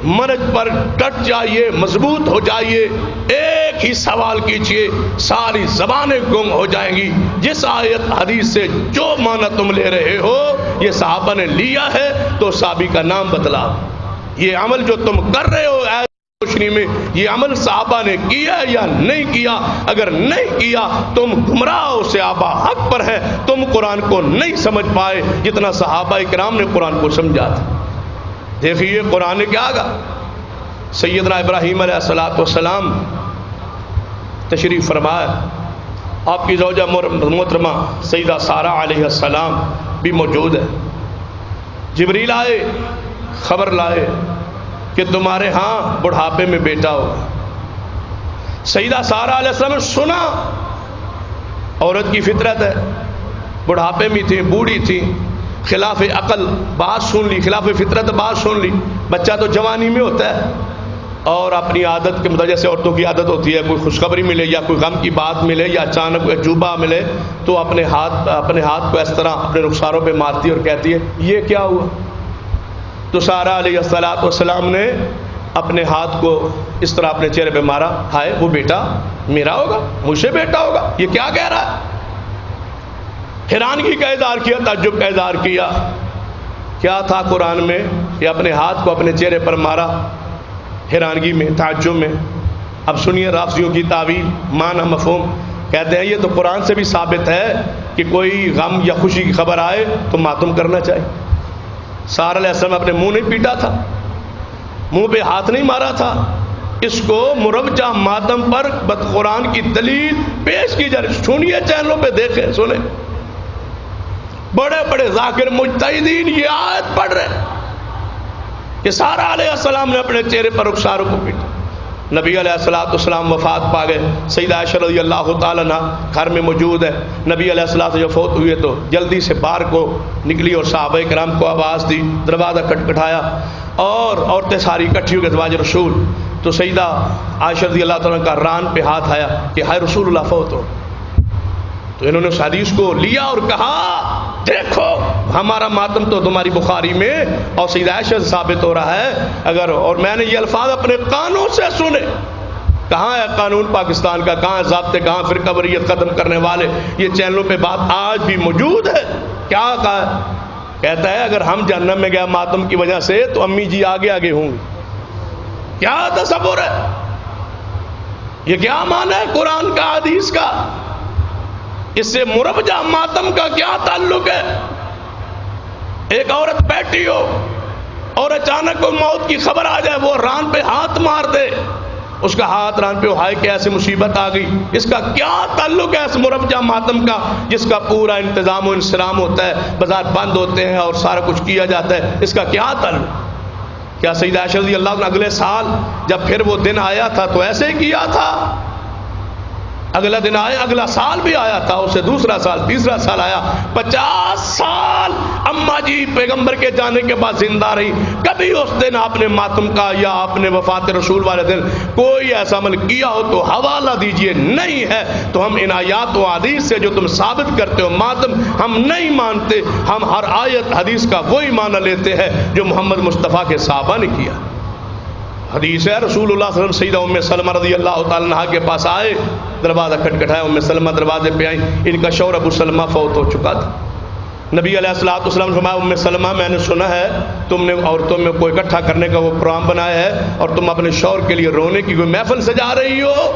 منہج پر ڈٹ جائیے, مضبوط ہو جائیے. ایک ہی سوال کیجیے, ساری زبانیں گم ہو جائیں گی. جس آیت حدیث سے جو معنی تم لے رہے ہو یہ صحابہ نے لیا ہے تو صحابی کا نام بتلا. یہ عمل جو تم کر رہے ہو روشنی میں, یہ عمل صحابہ نے کیا یا نہیں کیا؟ اگر نہیں کیا تم گمراہ ہو, صحابہ حق پر ہے, تم قرآن کو نہیں سمجھ پائے جتنا صحابہ کرام نے قرآن کو سمجھا تھا. دیکھیے قرآن نے کیا کہا. سیدنا ابراہیم علیہ السلام تشریف فرمایا, آپ کی زوجہ محترمہ سیدہ سارہ علیہ السلام بھی موجود ہے. جبریل آئے, خبر لائے کہ تمہارے ہاں بڑھاپے میں بیٹا ہوگا. سیدہ سارہ علیہ السلام نے سنا, عورت کی فطرت ہے, بڑھاپے میں تھی, بوڑھی تھی, خلاف عقل بات سن لی, خلاف فطرت بات سن لی. بچہ تو جوانی میں ہوتا ہے اور اپنی عادت کے مطابق, جیسے عورتوں کی عادت ہوتی ہے, کوئی خوشخبری ملے یا کوئی غم کی بات ملے یا اچانک کوئی عجوبہ ملے تو اپنے ہاتھ کو اس طرح اپنے رخساروں پہ مارتی اور کہتی ہے یہ کیا ہوا. تو سارہ علیہ السلام نے اپنے ہاتھ کو اس طرح اپنے چہرے پہ مارا, ہائے وہ بیٹا میرا ہوگا, مجھ سے بیٹا ہوگا, یہ کیا کہہ رہا ہے. حیرانگی کا اظہار کیا, تعجب کا اظہار کیا. کیا تھا قرآن میں کہ اپنے ہاتھ کو اپنے چہرے پر مارا؟ حیرانگی میں, تعجب میں. اب سنیے رافضیوں کی تعویل, معنی مفہوم. کہتے ہیں یہ تو قرآن سے بھی ثابت ہے کہ کوئی غم یا خوشی کی خبر آئے تو ماتم کرنا چاہیے. سارہ علیہ السلام اپنے منہ نہیں پیٹا تھا, منہ پہ ہاتھ نہیں مارا تھا. اس کو مروجہ ماتم پر قرآن کی دلیل پیش کی جا رہی. سنیے, چینلوں پہ دیکھیں, سنیں, بڑے بڑے ذاکر مجتہدین یہ آیت پڑھ رہے کہ سارہ علیہ السلام نے اپنے چہرے پر رخساروں کو پیٹا. نبی علیہ السلام وفات پا گئے. سیدہ عائشہ رضی اللہ تعالیٰ عنہ گھر میں موجود ہے. نبی علیہ السلام جب فوت ہوئے تو جلدی سے باہر کو نکلی اور صحابہ کرام کو آواز دی, دروازہ کھٹکھٹایا اور عورتیں ساری اکٹھی ہو گئی ازواج رسول. تو سیدہ عائشہ رضی اللہ تعالیٰ کا ران پہ ہاتھ آیا کہ ہائے رسول اللہ فوت ہو. تو انہوں نے اس حدیث کو لیا اور کہا دیکھو ہمارا ماتم تو تمہاری بخاری میں اور سیدہ عائشہ سے ثابت ہو رہا ہے. اگر اور میں نے یہ الفاظ اپنے کانوں سے سنے. کہاں ہے قانون پاکستان کا, کہاں ہے ضابطے, کہاں فرقہ واریت ختم کرنے والے. یہ چینلوں پہ بات آج بھی موجود ہے. کیا کہا ہے؟ کہتا ہے اگر ہم جہنم میں گیا ماتم کی وجہ سے تو امی جی آگے آگے ہوں گی. کیا تصور ہے, یہ کیا معنی ہے قرآن کا حدیث کا؟ اس سے مروجہ ماتم کا کیا تعلق ہے؟ ایک عورت بیٹھی ہو اور اچانک کوئی موت کی خبر آ جائے, وہ ران پہ ہاتھ مار دے, اس کا ہاتھ ران پہ ہائے کہ ایسی مصیبت آ گئی. اس کا کیا تعلق ہے اس مروجہ ماتم کا جس کا پورا انتظام و انصرام ہوتا ہے, بازار بند ہوتے ہیں اور سارا کچھ کیا جاتا ہے. اس کا کیا تعلق؟ کیا سیدہ عائشہ رضی اللہ عنہ اگلے سال جب پھر وہ دن آیا تھا تو ایسے ہی کیا تھا؟ اگلا دن آیا, اگلا سال بھی آیا تھا, اسے دوسرا سال, تیسرا سال آیا, 50 سال اماں جی پیغمبر کے جانے کے بعد زندہ رہی. کبھی اس دن آپ نے ماتم کا یا آپ نے وفات رسول والے دن کوئی ایسا عمل کیا ہو تو حوالہ دیجئے. نہیں ہے تو ہم ان آیات و حدیث سے جو تم ثابت کرتے ہو ماتم ہم نہیں مانتے. ہم ہر آیت حدیث کا وہی معنی لیتے ہیں جو محمد مصطفیٰ کے صحابہ نے کیا. حدیث ہے رسول اللہ صلی اللہ علیہ وسلم سیدہ ام سلمہ رضی اللہ تعالیٰ عنہ کے پاس آئے, دروازہ کھٹکھٹایا, ام سلمہ دروازے پہ آئی. ان کا شوہر ابو سلمہ فوت ہو چکا تھا. نبی علیہ السلام نے فرمایا ام سلمہ میں نے سنا ہے تم نے عورتوں میں کوئی اکٹھا کرنے کا وہ پروگرام بنایا ہے اور تم اپنے شوہر کے لیے رونے کی کوئی محفل سجا رہی ہو.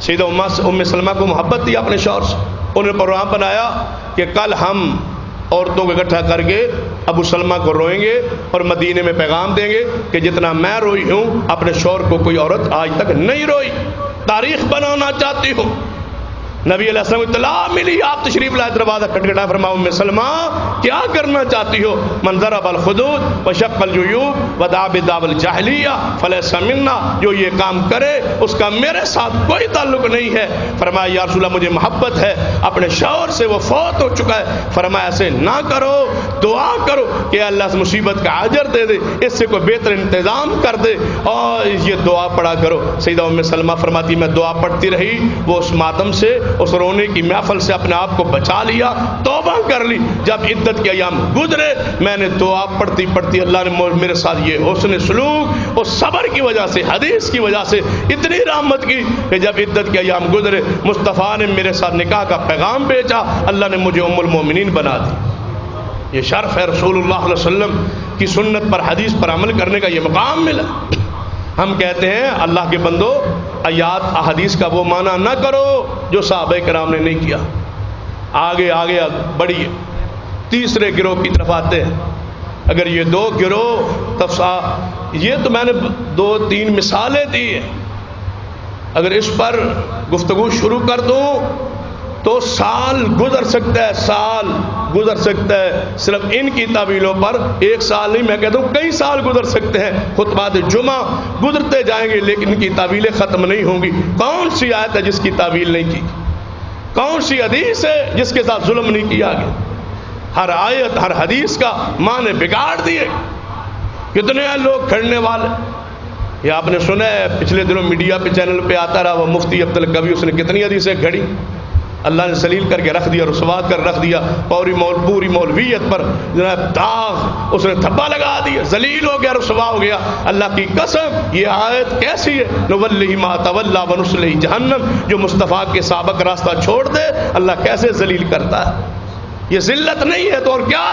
سیدہ ام سلمہ کو محبت تھی اپنے شوہر سے, انہوں نے پروگرام بنایا کہ کل ہم عورتوں کو اکٹھا کر کے ابو سلمہ کو روئیں گے اور مدینے میں پیغام دیں گے کہ جتنا میں روئی ہوں اپنے شوہر کو کوئی عورت آج تک نہیں روئی. تاریخ بنانا چاہتی ہوں. نبی علیہ السلام اطلاع ملی, آپ تشریف لائے, دروازہ کھٹکھٹایا, فرمایا ام سلمہ کیا کرنا چاہتی ہو؟ من ضرب الخدود وشق الجیوب ودعا بدعوى الجاہلیہ فلیس منا, جو یہ کام کرے اس کا میرے ساتھ کوئی تعلق نہیں ہے. فرمایا یا رسول اللہ مجھے محبت ہے اپنے شوہر سے, وہ فوت ہو چکا ہے. فرمایا ایسے نہ کرو, دعا کرو کہ اللہ اس مصیبت کا اجر دے دے, اس سے کوئی بہتر انتظام کر دے, اور یہ دعا پڑھا کرو. سیدہ ام سلمہ فرماتی میں دعا پڑھتی رہی, وہ اس ماتم سے, اس رونے کی محفل سے اپنے آپ کو بچا لیا, توبہ کر لی. جب عدت کے ایام گزرے میں نے دعا پڑھتی پڑھتی اللہ نے میرے ساتھ یہ حسن سلوک اور صبر کی وجہ سے, حدیث کی وجہ سے اتنی رحمت کی کہ جب عدت کے ایام گزرے مصطفیٰ نے میرے ساتھ نکاح کا پیغام بھیجا, اللہ نے مجھے ام المومنین بنا دی. یہ شرف ہے رسول اللہ علیہ وسلم کی سنت پر, حدیث پر عمل کرنے کا یہ مقام ملا. ہم کہتے ہیں اللہ کے بندو آیات احادیث کا وہ معنی نہ کرو جو صحابہ کرام نے نہیں کیا. آگے آگے بڑھیے, تیسرے گروہ کی طرف آتے ہیں. اگر یہ دو گروہ یہ تو میں نے 2-3 مثالیں دی ہیں, اگر اس پر گفتگو شروع کر دوں تو سال گزر سکتا ہے, سال گزر سکتا ہے. صرف ان کی تعویلوں پر 1 سال نہیں, میں کہتا ہوں کئی سال گزر سکتے ہیں. خطبات جمعہ گزرتے جائیں گے لیکن ان کی تعویلیں ختم نہیں ہوں گی. کون سی آیت ہے جس کی تعویل نہیں کی؟ کون سی حدیث ہے جس کے ساتھ ظلم نہیں کیا گیا؟ ہر آیت ہر حدیث کا معنی بگاڑ دیے. کتنے ہیں لوگ کھڑنے والے. یہ آپ نے سنا ہے پچھلے دنوں میڈیا پہ چینل پہ آتا رہا وہ مفتی عبد القوی, اس نے کتنی حدیثیں گھڑی, اللہ نے ذلیل کر کے رکھ دیا, رسوا کر رکھ دیا, پوری مولویت پر جناب داغ اس نے دھبا لگا دیا, ذلیل ہو گیا, رسوا ہو گیا. اللہ کی قسم یہ آیت کیسی ہے؟ نولیہ ما تولی ونصلہ جہنم, جو مصطفیٰ کے سابق راستہ چھوڑ دے اللہ کیسے ذلیل کرتا ہے. یہ ذلت نہیں ہے تو اور کیا؟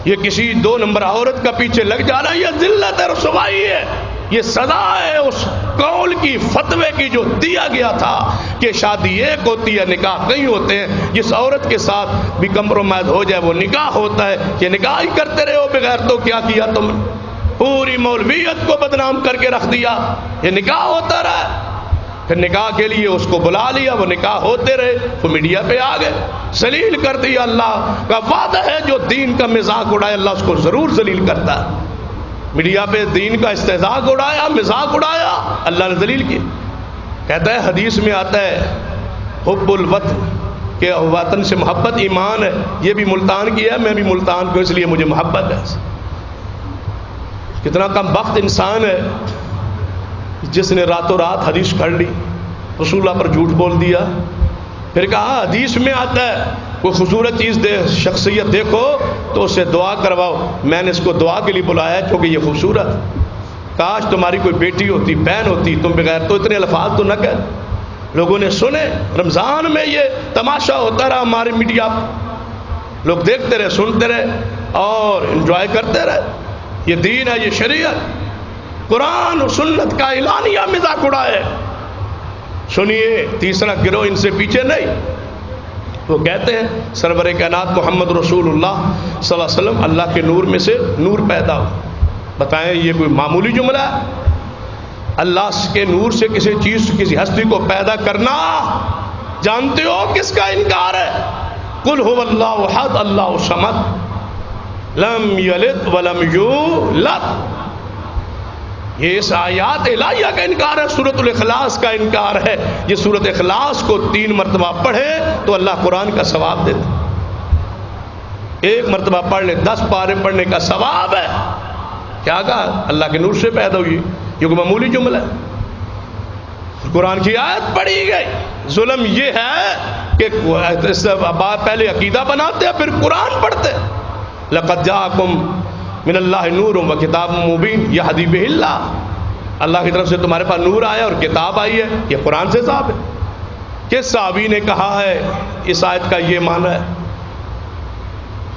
یہ کسی 2 نمبر عورت کا پیچھے لگ جانا یہ ذلت ہے, رسوائی ہے. یہ سزا ہے اس قول کی, فتوے کی جو دیا گیا تھا کہ شادی ایک ہوتی ہے, نکاح کئی ہوتے ہیں. جس عورت کے ساتھ بھی کمپرومائز ہو جائے وہ نکاح ہوتا ہے. یہ نکاح ہی کرتے رہے ہو بغیر تو کیا کیا تم نے؟ پوری مولویت کو بدنام کر کے رکھ دیا. یہ نکاح ہوتا رہا, پھر نکاح کے لیے اس کو بلا لیا, وہ نکاح ہوتے رہے, وہ میڈیا پہ آ گئے, ذلیل کر دیا. اللہ کا وعدہ ہے جو دین کا مذاق اڑائے اللہ اس کو ضرور ذلیل کرتا ہے. میڈیا پہ دین کا استہزاء اڑایا, مذاق اڑایا, اللہ نے ذلیل کیا. کہتا ہے حدیث میں آتا ہے حب الوطن, کہ وطن سے محبت ایمان ہے. یہ بھی ملتان کی ہے, میں بھی ملتان کو, اس لیے مجھے محبت ہے. کتنا کم بخت انسان ہے جس نے راتوں رات حدیث کھڑ لی, رسول اللہ پر جھوٹ بول دیا, پھر کہا حدیث میں آتا ہے کوئی خوبصورت چیز دے, شخصیت دیکھو تو اسے دعا کرواؤ. میں نے اس کو دعا کے لیے بلایا کیونکہ یہ خوبصورت, کاش تمہاری کوئی بیٹی ہوتی, بہن ہوتی, تم بغیر تو اتنے الفاظ تو نہ کہہ. لوگوں نے سنے, رمضان میں یہ تماشا ہوتا رہا ہمارے میڈیا, لوگ دیکھتے رہے, سنتے رہے اور انجوائے کرتے رہے. یہ دین ہے, یہ شریعت, قرآن و سنت کا اعلانیہ مذاق اڑائے. سنیے تیسرا گروہ ان سے پیچھے نہیں, وہ کہتے ہیں سرور کائنات محمد رسول اللہ صلی اللہ علیہ وسلم اللہ کے نور میں سے نور پیدا ہو. بتائیں یہ کوئی معمولی جملہ ہے؟ اللہ کے نور سے کسی چیز, کسی ہستی کو پیدا کرنا جانتے ہو کس کا انکار ہے؟ قل هو اللہ احد اللہ الصمد لم یلد ولم یولد. یہ اس آیات الہیہ کا انکار ہے, سورۃ الاخلاص کا انکار ہے. یہ سورۃ اخلاص کو 3 مرتبہ پڑھے تو اللہ قرآن کا ثواب دیتا. 1 مرتبہ پڑھ لے 10 پارے پڑھنے کا ثواب ہے. کیا کہا؟ اللہ کے نور سے پیدا ہوئی. یہ کوئی معمولی جملہ ہے؟ قرآن کی آیت پڑھی گئی. ظلم یہ ہے کہ پہلے عقیدہ بناتے ہیں پھر قرآن پڑھتے. لقد جاءکم من اللہ نور و کتاب مبین یہدی بہ اللہ, اللہ کی طرف سے تمہارے پاس نور آیا اور کتاب آئی ہے. یہ قرآن سے صاحب ہے. کس صحابی نے کہا ہے اس آیت کا یہ معنی ہے؟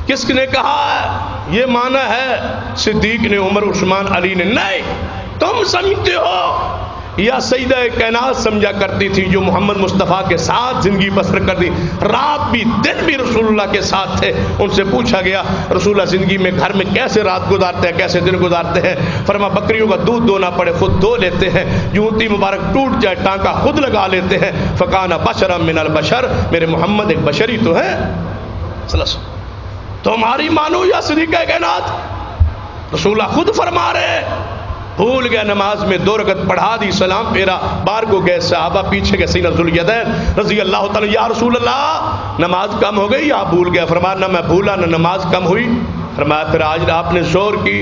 کس نے کہا ہے یہ معنی ہے؟ صدیق نے, عمر, عثمان, علی نے. نہیں, تم سمجھتے ہو یا سیدہ کائنات سمجھا کرتی تھی جو محمد مصطفیٰ کے ساتھ زندگی بسر کر دی، رات بھی دن بھی رسول اللہ کے ساتھ تھے۔ ان سے پوچھا گیا رسول اللہ زندگی میں گھر میں کیسے رات گزارتے ہیں، کیسے دن گزارتے ہیں؟ فرما بکریوں کا دودھ دھونا پڑے خود دھو لیتے ہیں، جوتی مبارک ٹوٹ جائے ٹانکا خود لگا لیتے ہیں۔ فکانا بشرا من البشر، میرے محمد ایک بشری تو ہیں۔ تمہاری مانو یا صدیقہ کائنات؟ رسول اللہ خود فرما رہے ہیں، بھول گیا نماز میں 2 رکعت پڑھا دی، سلام پھیرا، بار کو گئے صحابہ پیچھے گئے، سینہ ذوالیدین رضی اللہ تعالی، یا رسول اللہ نماز کم ہو گئی یا آپ بھول گئے؟ فرمایا نہ میں بھولا نہ نماز کم ہوئی۔ فرمایا پھر آج آپ نے زور کی،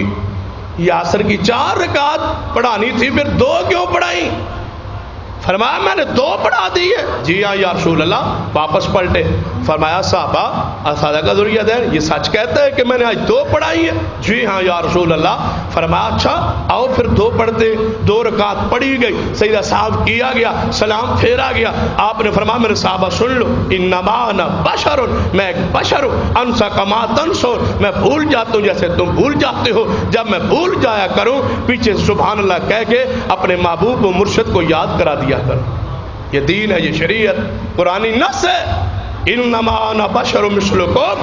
یہ عصر کی 4 رکعت پڑھانی تھی، پھر 2 کیوں پڑھائی؟ فرمایا میں نے 2 پڑھا دی ہے۔ جی ہاں یا رسول اللہ، واپس پلٹے، فرمایا صحابہ صدق ذوالدین یہ سچ کہتا ہے کہ میں نے آج 2 پڑھائی ہے؟ جی ہاں یا رسول اللہ۔ فرمایا اچھا آؤ پھر 2 پڑھتے، 2 رکعت پڑھی گئی، سیدہ صاحب کیا گیا، سلام پھیرا گیا۔ آپ نے فرمایا میرے صحابہ سن لو، انما انا بشر، میں ایک بشر ہوں، انسا کما تنسون، میں بھول جاتا ہوں جیسے تم بھول جاتے ہو۔ جب میں بھول جایا کروں پیچھے سبحان اللہ کہہ کے اپنے محبوب و مرشد کو یاد کرا دیا کر۔ یہ دین ہے، یہ شریعت قرآنی نص ہے۔ انما انا بشر مثلکم،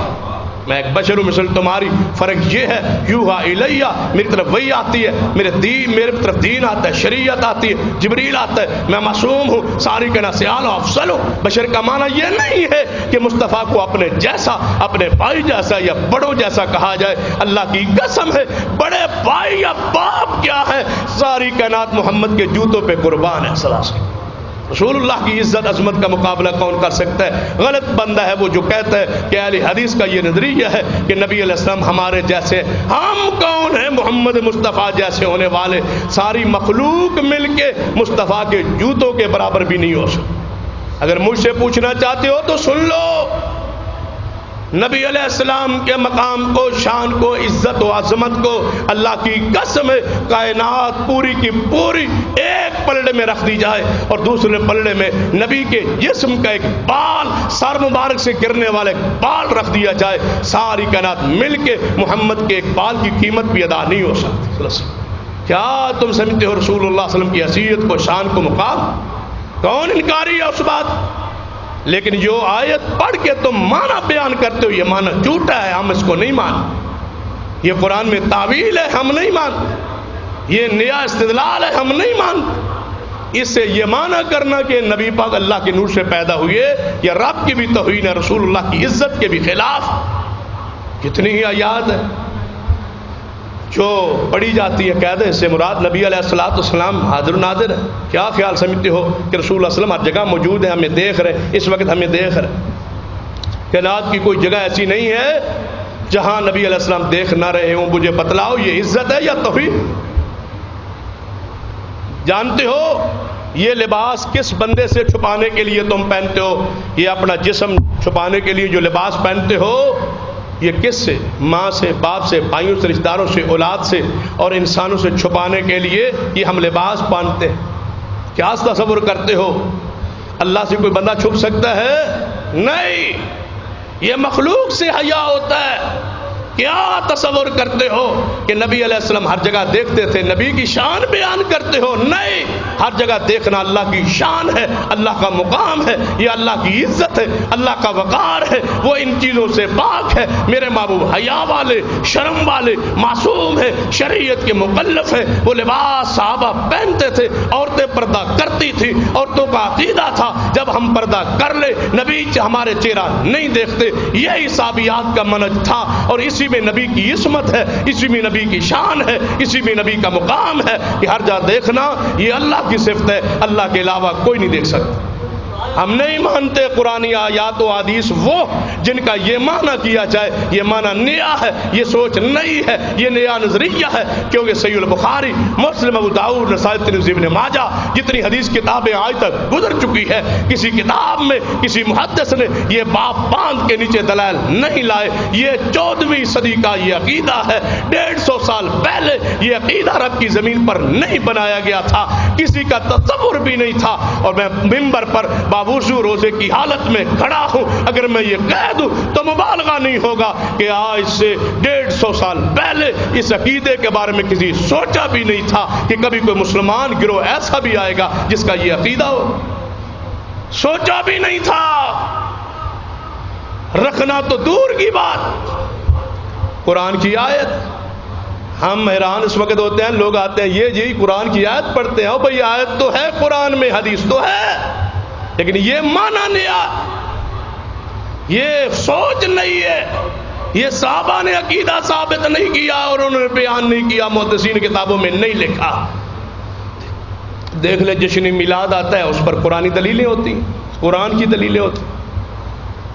میں ایک بشر ہوں مثل تمہاری، فرق یہ ہے یوحا الیہ، میری طرف وہی آتی ہے، میرے طرف دین آتا ہے، شریعت آتی ہے، جبریل آتا ہے، میں معصوم ہوں، ساری کہنا سیال و افضل ہوں۔ بشر کا معنی یہ نہیں ہے کہ مصطفیٰ کو اپنے جیسا، اپنے بھائی جیسا یا بڑوں جیسا کہا جائے۔ اللہ کی قسم ہے بڑے بھائی یا باپ کیا ہے، ساری کائنات محمد کے جوتوں پہ قربان ہے۔ رسول اللہ کی عزت عظمت کا مقابلہ کون کر سکتا ہے؟ غلط بندہ ہے وہ جو کہتا ہے کہ اہل حدیث کا یہ نظریہ ہے کہ نبی علیہ السلام ہمارے جیسے، ہم کون ہیں محمد مصطفیٰ جیسے ہونے والے؟ ساری مخلوق مل کے مصطفیٰ کے جوتوں کے برابر بھی نہیں ہو سکتی۔ اگر مجھ سے پوچھنا چاہتے ہو تو سن لو، نبی علیہ السلام کے مقام کو، شان کو، عزت و عظمت کو اللہ کی قسم ہے کائنات پوری کی پوری ایک پلڑے میں رکھ دی جائے اور دوسرے پلڑے میں نبی کے جسم کا ایک بال، سر مبارک سے گرنے والا ایک بال رکھ دیا جائے، ساری کائنات مل کے محمد کے ایک بال کی قیمت بھی ادا نہیں ہو سکتی۔ کیا تم سمجھتے ہو رسول اللہ صلی اللہ علیہ وسلم کی حیثیت کو، شان کو، مقام؟ کون انکاری ہے اس بات؟ لیکن جو آیت پڑھ کے تم معنی بیان کرتے ہو یہ معنی جھوٹا ہے، ہم اس کو نہیں مانتے۔ یہ قرآن میں تعویل ہے، ہم نہیں مانتے۔ یہ نیا استدلال ہے، ہم نہیں مانتے۔ اس سے یہ معنی کرنا کہ نبی پاک اللہ کے نور سے پیدا ہوئے یا رب کی بھی توہین ہے، رسول اللہ کی عزت کے بھی خلاف۔ کتنی ہی آیات ہے جو پڑھی جاتی ہے، قید ہے، اس سے مراد نبی علیہ الصلوۃ والسلام حاضر و ناظر ہے۔ کیا خیال سمجھتے ہو کہ رسول اللہ صلی اللہ علیہ وسلم ہر جگہ موجود ہے، ہمیں دیکھ رہے، اس وقت ہمیں دیکھ رہے؟ کائنات کی کوئی جگہ ایسی نہیں ہے جہاں نبی علیہ السلام دیکھ نہ رہے ہوں۔ مجھے بتلاؤ یہ عزت ہے یا توہین؟ جانتے ہو یہ لباس کس بندے سے چھپانے کے لیے تم پہنتے ہو؟ یہ اپنا جسم چھپانے کے لیے جو لباس پہنتے ہو یہ کس سے؟ ماں سے، باپ سے، بھائیوں سے، رشتہ داروں سے، اولاد سے اور انسانوں سے چھپانے کے لیے یہ ہم لباس پہنتے ہیں۔ کیا تصور کرتے ہو اللہ سے کوئی بندہ چھپ سکتا ہے؟ نہیں، یہ مخلوق سے حیا ہوتا ہے۔ کیا تصور کرتے ہو کہ نبی علیہ السلام ہر جگہ دیکھتے تھے، نبی کی شان بیان کرتے ہو؟ نہیں، ہر جگہ دیکھنا اللہ کی شان ہے، اللہ کا مقام ہے، یہ اللہ کی عزت ہے، اللہ کا وقار ہے، وہ ان چیزوں سے پاک ہے۔ میرے محبوب حیا والے، شرم والے، معصوم ہے، شریعت کے مکلف ہے۔ وہ لباس صحابہ پہنتے تھے، عورتیں پردہ کرتی تھی، عورتوں کا عقیدہ تھا جب ہم پردہ کر لے نبی ہمارے چہرہ نہیں دیکھتے، یہی صحابیات کا منہج تھا۔ اور اسی میں نبی کی عصمت ہے، اسی میں نبی کی شان ہے، اسی میں نبی کا مقام ہے کہ ہر جگہ دیکھنا یہ اللہ کی صفت ہے، اللہ کے علاوہ کوئی نہیں دیکھ سکتا۔ ہم نہیں مانتے قرآنی آیات و حدیث وہ جن کا یہ معنی کیا جائے، یہ معنی نیا ہے، یہ سوچ نئی ہے، یہ نیا نظریہ ہے، کیونکہ صحیح البخاری، مسلم، ابو داؤد، نسائی، ترمذی، ابن ماجہ جتنی حدیث کتابیں آج تک گزر چکی ہے، کسی کتاب میں کسی محدث نے یہ باب باندھ کے نیچے دلائل نہیں لائے۔ یہ 14ویں صدی کا یہ عقیدہ ہے، 150 سال پہلے یہ عقیدہ عرب کی زمین پر نہیں بنایا گیا تھا، کسی کا تصور بھی نہیں تھا۔ اور میں منبر پر باوضو روزے کی حالت میں کھڑا ہوں، اگر میں یہ کہہ دوں تو مبالغہ نہیں ہوگا کہ آج سے 150 سال پہلے اس عقیدے کے بارے میں کسی سوچا بھی نہیں تھا کہ کبھی کوئی مسلمان گروہ ایسا بھی آئے گا جس کا یہ عقیدہ ہو، سوچا بھی نہیں تھا، رکھنا تو دور کی بات۔ قرآن کی آیت، ہم حیران اس وقت ہوتے ہیں، لوگ آتے ہیں یہ جی قرآن کی آیت پڑھتے ہیں، او بھئی آیت تو ہے قرآن میں، حدیث تو ہے، لیکن یہ معنی نہیں آ، یہ سوچ نہیں ہے، یہ صحابہ نے عقیدہ ثابت نہیں کیا اور انہوں نے بیان نہیں کیا، محدثین کتابوں میں نہیں لکھا۔ دیکھ لے جشن میلاد آتا ہے، اس پر قرآنی دلیلیں ہوتی ہیں، قرآن کی دلیلیں ہوتی ہیں۔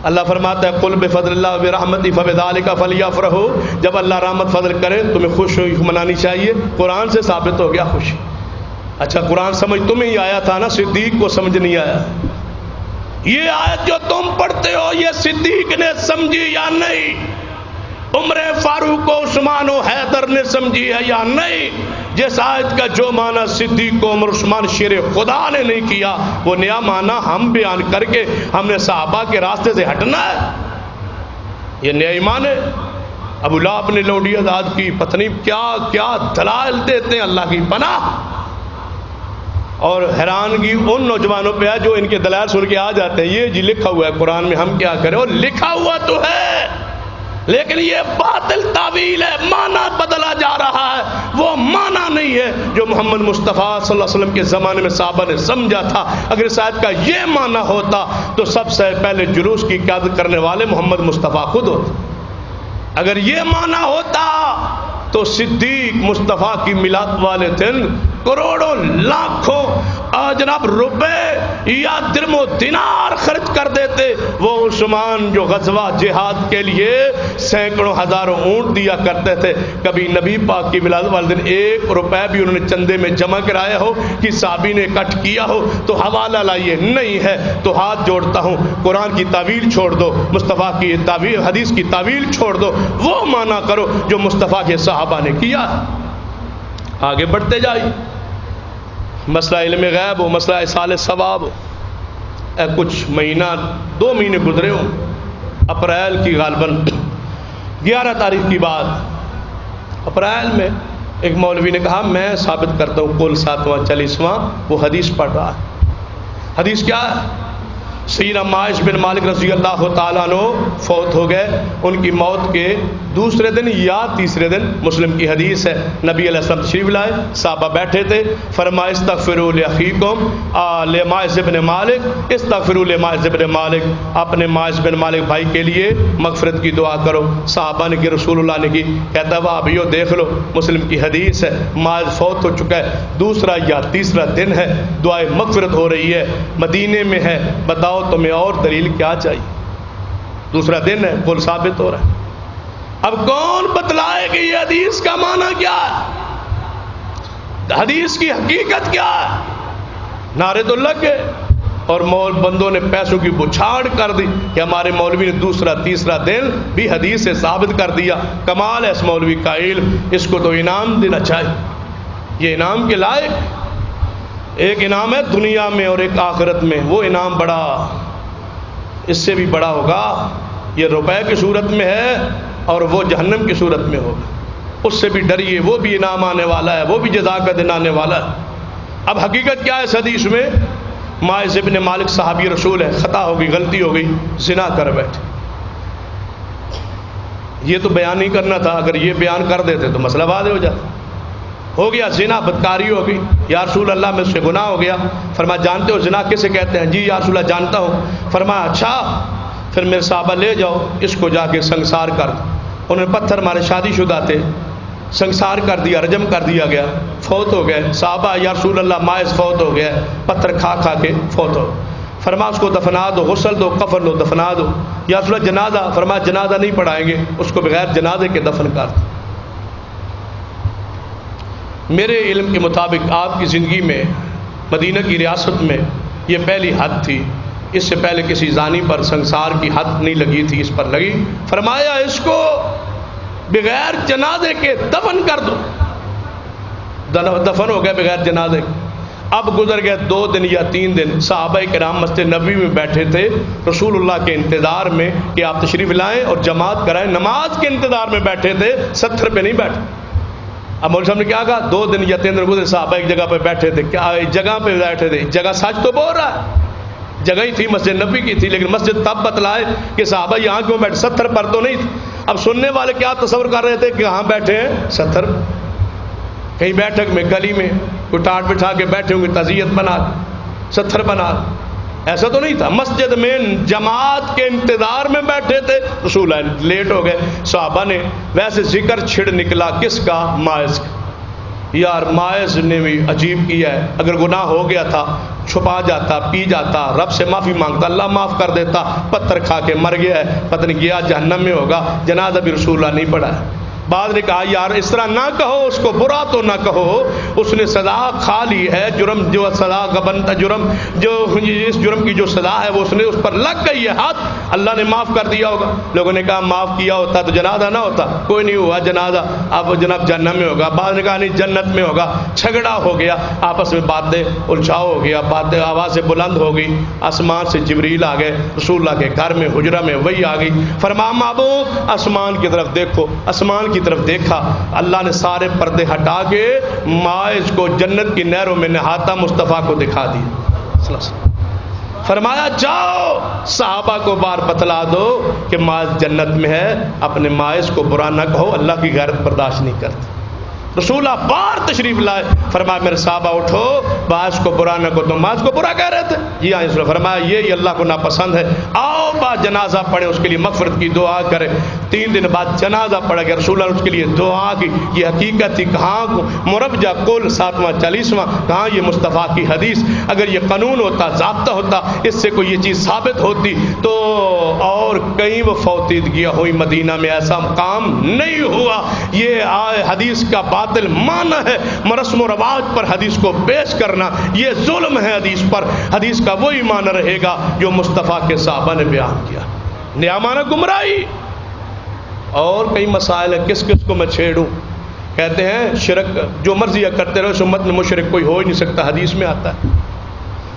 اللہ فرماتا ہے قل بفضل اللہ برحمتہ فبذلک فلیفرحوا، جب اللہ رحمت فضل کرے تمہیں خوشی منانی چاہیے، قرآن سے ثابت ہو گیا خوشی۔ اچھا قرآن سمجھ تمہیں ہی آیا تھا نا، صدیق کو سمجھ نہیں آیا۔ یہ آیت جو تم پڑھتے ہو یہ صدیق نے سمجھی یا نہیں؟ عمر فاروق و عثمان و حیدر نے سمجھی ہے یا نہیں؟ جس آیت کا جو معنی صدیق و عمر عثمان شیر خدا نے نہیں کیا، وہ نیا معنی ہم بیان کر کے ہم نے صحابہ کے راستے سے ہٹنا ہے، یہ نیا ایمان ہے۔ ابو لہب نے لونڈی آزاد کی، پتنی کیا کیا دلائل دیتے ہیں، اللہ کی پناہ۔ اور حیرانگی ان نوجوانوں پہ ہے جو ان کے دلائل سن کے آ جاتے ہیں، یہ جی لکھا ہوا ہے قرآن میں، ہم کیا کریں؟ اور لکھا ہوا تو ہے لیکن یہ باطل تعویل ہے، معنی بدلا جا رہا ہے، وہ معنی نہیں ہے جو محمد مصطفیٰ صلی اللہ علیہ وسلم کے زمانے میں صحابہ نے سمجھا تھا۔ اگر اس آیت کا یہ معنی ہوتا تو سب سے پہلے جلوس کی قیادت کرنے والے محمد مصطفیٰ خود ہوتے۔ اگر یہ معنی ہوتا تو صدیق مصطفیٰ کی میلاد والے دن کروڑوں لاکھوں جناب روپے یا درم و دینار خرچ کر دیتے۔ وہ عثمان جو غزوہ جہاد کے لیے سینکڑوں ہزاروں اونٹ دیا کرتے تھے، کبھی نبی پاک کی میلاد والے دن 1 روپے بھی انہوں نے چندے میں جمع کرایا ہو کہ صحابی نے اکٹھ کیا ہو تو حوالہ لائیے، نہیں ہے تو ہاتھ جوڑتا ہوں قرآن کی تعویل چھوڑ دو، مصطفیٰ کی تعویل، حدیث کی تعویل چھوڑ دو، وہ معنی کرو جو مصطفیٰ کے صحابہ نے کیا۔ آگے بڑھتے جائیے، مسئلہ علم غیب ہو، مسئلہ اصال ثواب ہو۔ کچھ مہینہ 2 مہینے گزرے ہوں، اپریل کی غالباً 11 تاریخ کی بات، اپریل میں ایک مولوی نے کہا میں ثابت کرتا ہوں کل 7واں 40واں، وہ حدیث پڑھ رہا ہے۔ حدیث کیا ہے؟ سیدنا ماعز بن مالک رضی اللہ تعالیٰ عنہ فوت ہو گئے، ان کی موت کے دوسرے دن یا تیسرے دن، مسلم کی حدیث ہے، نبی علیہ السلام تشریف لائے، صحابہ بیٹھے تھے، فرمایا استغفروا لاخیکم لماعز بن مالک، استغفروا لماعز بن مالک، اپنے ماعز بن مالک بھائی کے لیے مغفرت کی دعا کرو۔ صحابہ نے کی، رسول اللہ نے کی، کہتا ہے ابھیو دیکھ لو، مسلم کی حدیث ہے، ماعز فوت ہو چکا ہے، دوسرا یا تیسرا دن ہے، دعائے مغفرت ہو رہی ہے، مدینے میں ہے، بتاؤ تمہیں اور دلیل کیا چاہیے؟ دوسرا دن ہے، قول ثابت ہو رہا ہے۔ اب کون بتلائے کہ یہ حدیث کا معنی کیا ہے، حدیث کی حقیقت کیا ہے؟ نعرے تو لگ گئے اور بندوں نے پیسوں کی بچھاڑ کر دی کہ ہمارے مولوی نے دوسرا تیسرا دن بھی حدیث سے ثابت کر دیا، کمال ہے اس مولوی کا علم، اس کو تو انعام دینا چاہیے، یہ انعام کے لائق۔ ایک انعام ہے دنیا میں اور ایک آخرت میں، وہ انعام بڑا، اس سے بھی بڑا ہوگا، یہ روپے کی صورت میں ہے اور وہ جہنم کی صورت میں ہوگا، اس سے بھی ڈریے، وہ بھی انعام آنے والا ہے، وہ بھی جزا کا دن آنے والا ہے۔ اب حقیقت کیا ہے اس حدیث میں؟ ماعز بن مالک صحابی رسول ہے، خطا ہو گئی، غلطی ہو گئی، زنا کر بیٹھے۔ یہ تو بیان نہیں کرنا تھا، اگر یہ بیان کر دیتے تو مسئلہ واضح ہو جاتا۔ ہو گیا زنا، بدکاری ہو گئی، یا رسول اللہ میں سے گناہ ہو گیا۔ فرمایا جانتے ہو زنا کسے کہتے ہیں؟ جی یا رسول اللہ جانتا ہوں۔ فرمایا اچھا پھر میرے صحابہ لے جاؤ، اس کو جا کے سنسار کر دو۔ انہوں نے پتھر مارے، شادی شدہ تھے، سنسار کر دیا، رجم کر دیا گیا، فوت ہو گئے۔ صحابہ یا رسول اللہ ماعز فوت ہو گیا، پتھر کھا کھا کے فوت ہو۔ فرمایا اس کو دفنا دو، غسل دو، کفن دو، دفنا دو۔ یا رسول اللہ جنازہ؟ فرمایا جنازہ نہیں پڑھائیں گے، اس کو بغیر جنازے کے دفن کر دو۔ میرے علم کے مطابق آپ کی زندگی میں مدینہ کی ریاست میں یہ پہلی حد تھی، اس سے پہلے کسی زانی پر سنسار کی حد نہیں لگی تھی، اس پر لگی۔ فرمایا اس کو بغیر جنازے کے دفن کر دو، دفن ہو گئے بغیر جنازے۔ اب گزر گئے 2 دن یا 3 دن، صحابہ کرام مسجد نبوی میں بیٹھے تھے رسول اللہ کے انتظار میں کہ آپ تشریف لائیں اور جماعت کرائیں، نماز کے انتظار میں بیٹھے تھے، 70 پہ نہیں بیٹھے۔ اب مولوی صاحب نے کیا کہا، 2 دن یا 3 دن گزرے، صحابہ ایک جگہ پہ بیٹھے تھے، کیا ایک جگہ پہ بیٹھے تھے، جگہ سچ تو بول رہا ہے، جگہ ہی تھی مسجد نبی کی تھی، لیکن مسجد تب بتلائے کہ صحابہ یہاں کیوں بیٹھے، 70 پر تو نہیں تھے۔ اب سننے والے کیا تصور کر رہے تھے کہ کہاں بیٹھے ہیں، 70 کہیں بیٹھک میں، گلی میں کوئی ٹاٹ بٹھا کے بیٹھے ہوں گے، تعزیت بنا 70 بنا، ایسا تو نہیں تھا۔ مسجد میں جماعت کے انتظار میں بیٹھے تھے، رسول اللہ لیٹ ہو گئے، صحابہ نے ویسے ذکر چھڑ نکلا کس کا، ماعز کا۔ یار ماعز نے بھی عجیب کیا ہے، اگر گناہ ہو گیا تھا چھپا جاتا، پی جاتا، رب سے معافی مانگتا، اللہ معاف کر دیتا، پتھر کھا کے مر گیا ہے، پتہ نہیں گیا جہنم میں ہوگا، جنازہ بھی رسول اللہ نہیں پڑھا ہے۔ بعد نے کہا یار اس طرح نہ کہو، اس کو برا تو نہ کہو، اس نے سزا کھا لی ہے، جرم جو سزا کا بنتا، جرم جو اس جرم کی جو سزا ہے وہ اس نے اس پر لگ گئی ہے ہاتھ، اللہ نے معاف کر دیا ہوگا۔ لوگوں نے کہا معاف کیا ہوتا تو جنازہ نہ ہوتا، کوئی نہیں ہوا جنازہ، اب جناب جہنم میں ہوگا۔ بعد نے کہا نہیں جنت میں ہوگا، جھگڑا ہو گیا، آپس میں باتیں الجھاؤ ہو گیا، باتیں آوازیں بلند ہو گئی، آسمان سے جبریل آ گئے، رسول اللہ کے گھر میں حجرہ میں وہی آ گئی، فرمایا محبوب آسمان کی طرف دیکھو، آسمان کی طرف دیکھا، اللہ نے سارے پردے ہٹا کے ماعز کو جنت کی نہروں میں نہاتا مصطفیٰ کو دکھا دیا، فرمایا جاؤ صحابہ کو بار بتلا دو کہ ماعز جنت میں ہے، اپنے ماعز کو برا نہ کہو، اللہ کی غیرت برداشت نہیں کرتے۔ رسول اللہ بار تشریف لائے، فرمایا میرے صحابہ اٹھو، ماعز کو برا نہ کہو، تم ماعز کو برا کہہ رہے تھے، جی ہاں، اس نے فرمایا یہ اللہ کو ناپسند ہے، آؤ با جنازہ پڑھے، اس کے لیے مغفرت کی دعا کرے۔ 3 دن بعد جنازہ پڑھا گیا، رسول اللہ نے اس کے لیے دعا کی، یہ حقیقت تھی، کہاں مربجہ کل 7واں 40واں، کہاں یہ مصطفیٰ کی حدیث، اگر یہ قانون ہوتا، ضابطہ ہوتا، اس سے کوئی یہ چیز ثابت ہوتی تو اور کہیں وہ فوتیدگیاں ہوئی، مدینہ میں ایسا کام نہیں ہوا۔ یہ حدیث کا باطل معنی ہے، رسم و رواج پر حدیث کو پیش کرنا یہ ظلم ہے، حدیث پر حدیث کا وہی معنی رہے گا جو مصطفیٰ کے صحابہ نے بیان کیا، نیا معنی گمراہی۔ اور کئی مسائل ہیں، کس کس کو میں چھیڑوں، کہتے ہیں شرک جو مرضی کرتے رہو، اس امت میں مشرک کوئی ہو ہی نہیں سکتا، حدیث میں آتا ہے۔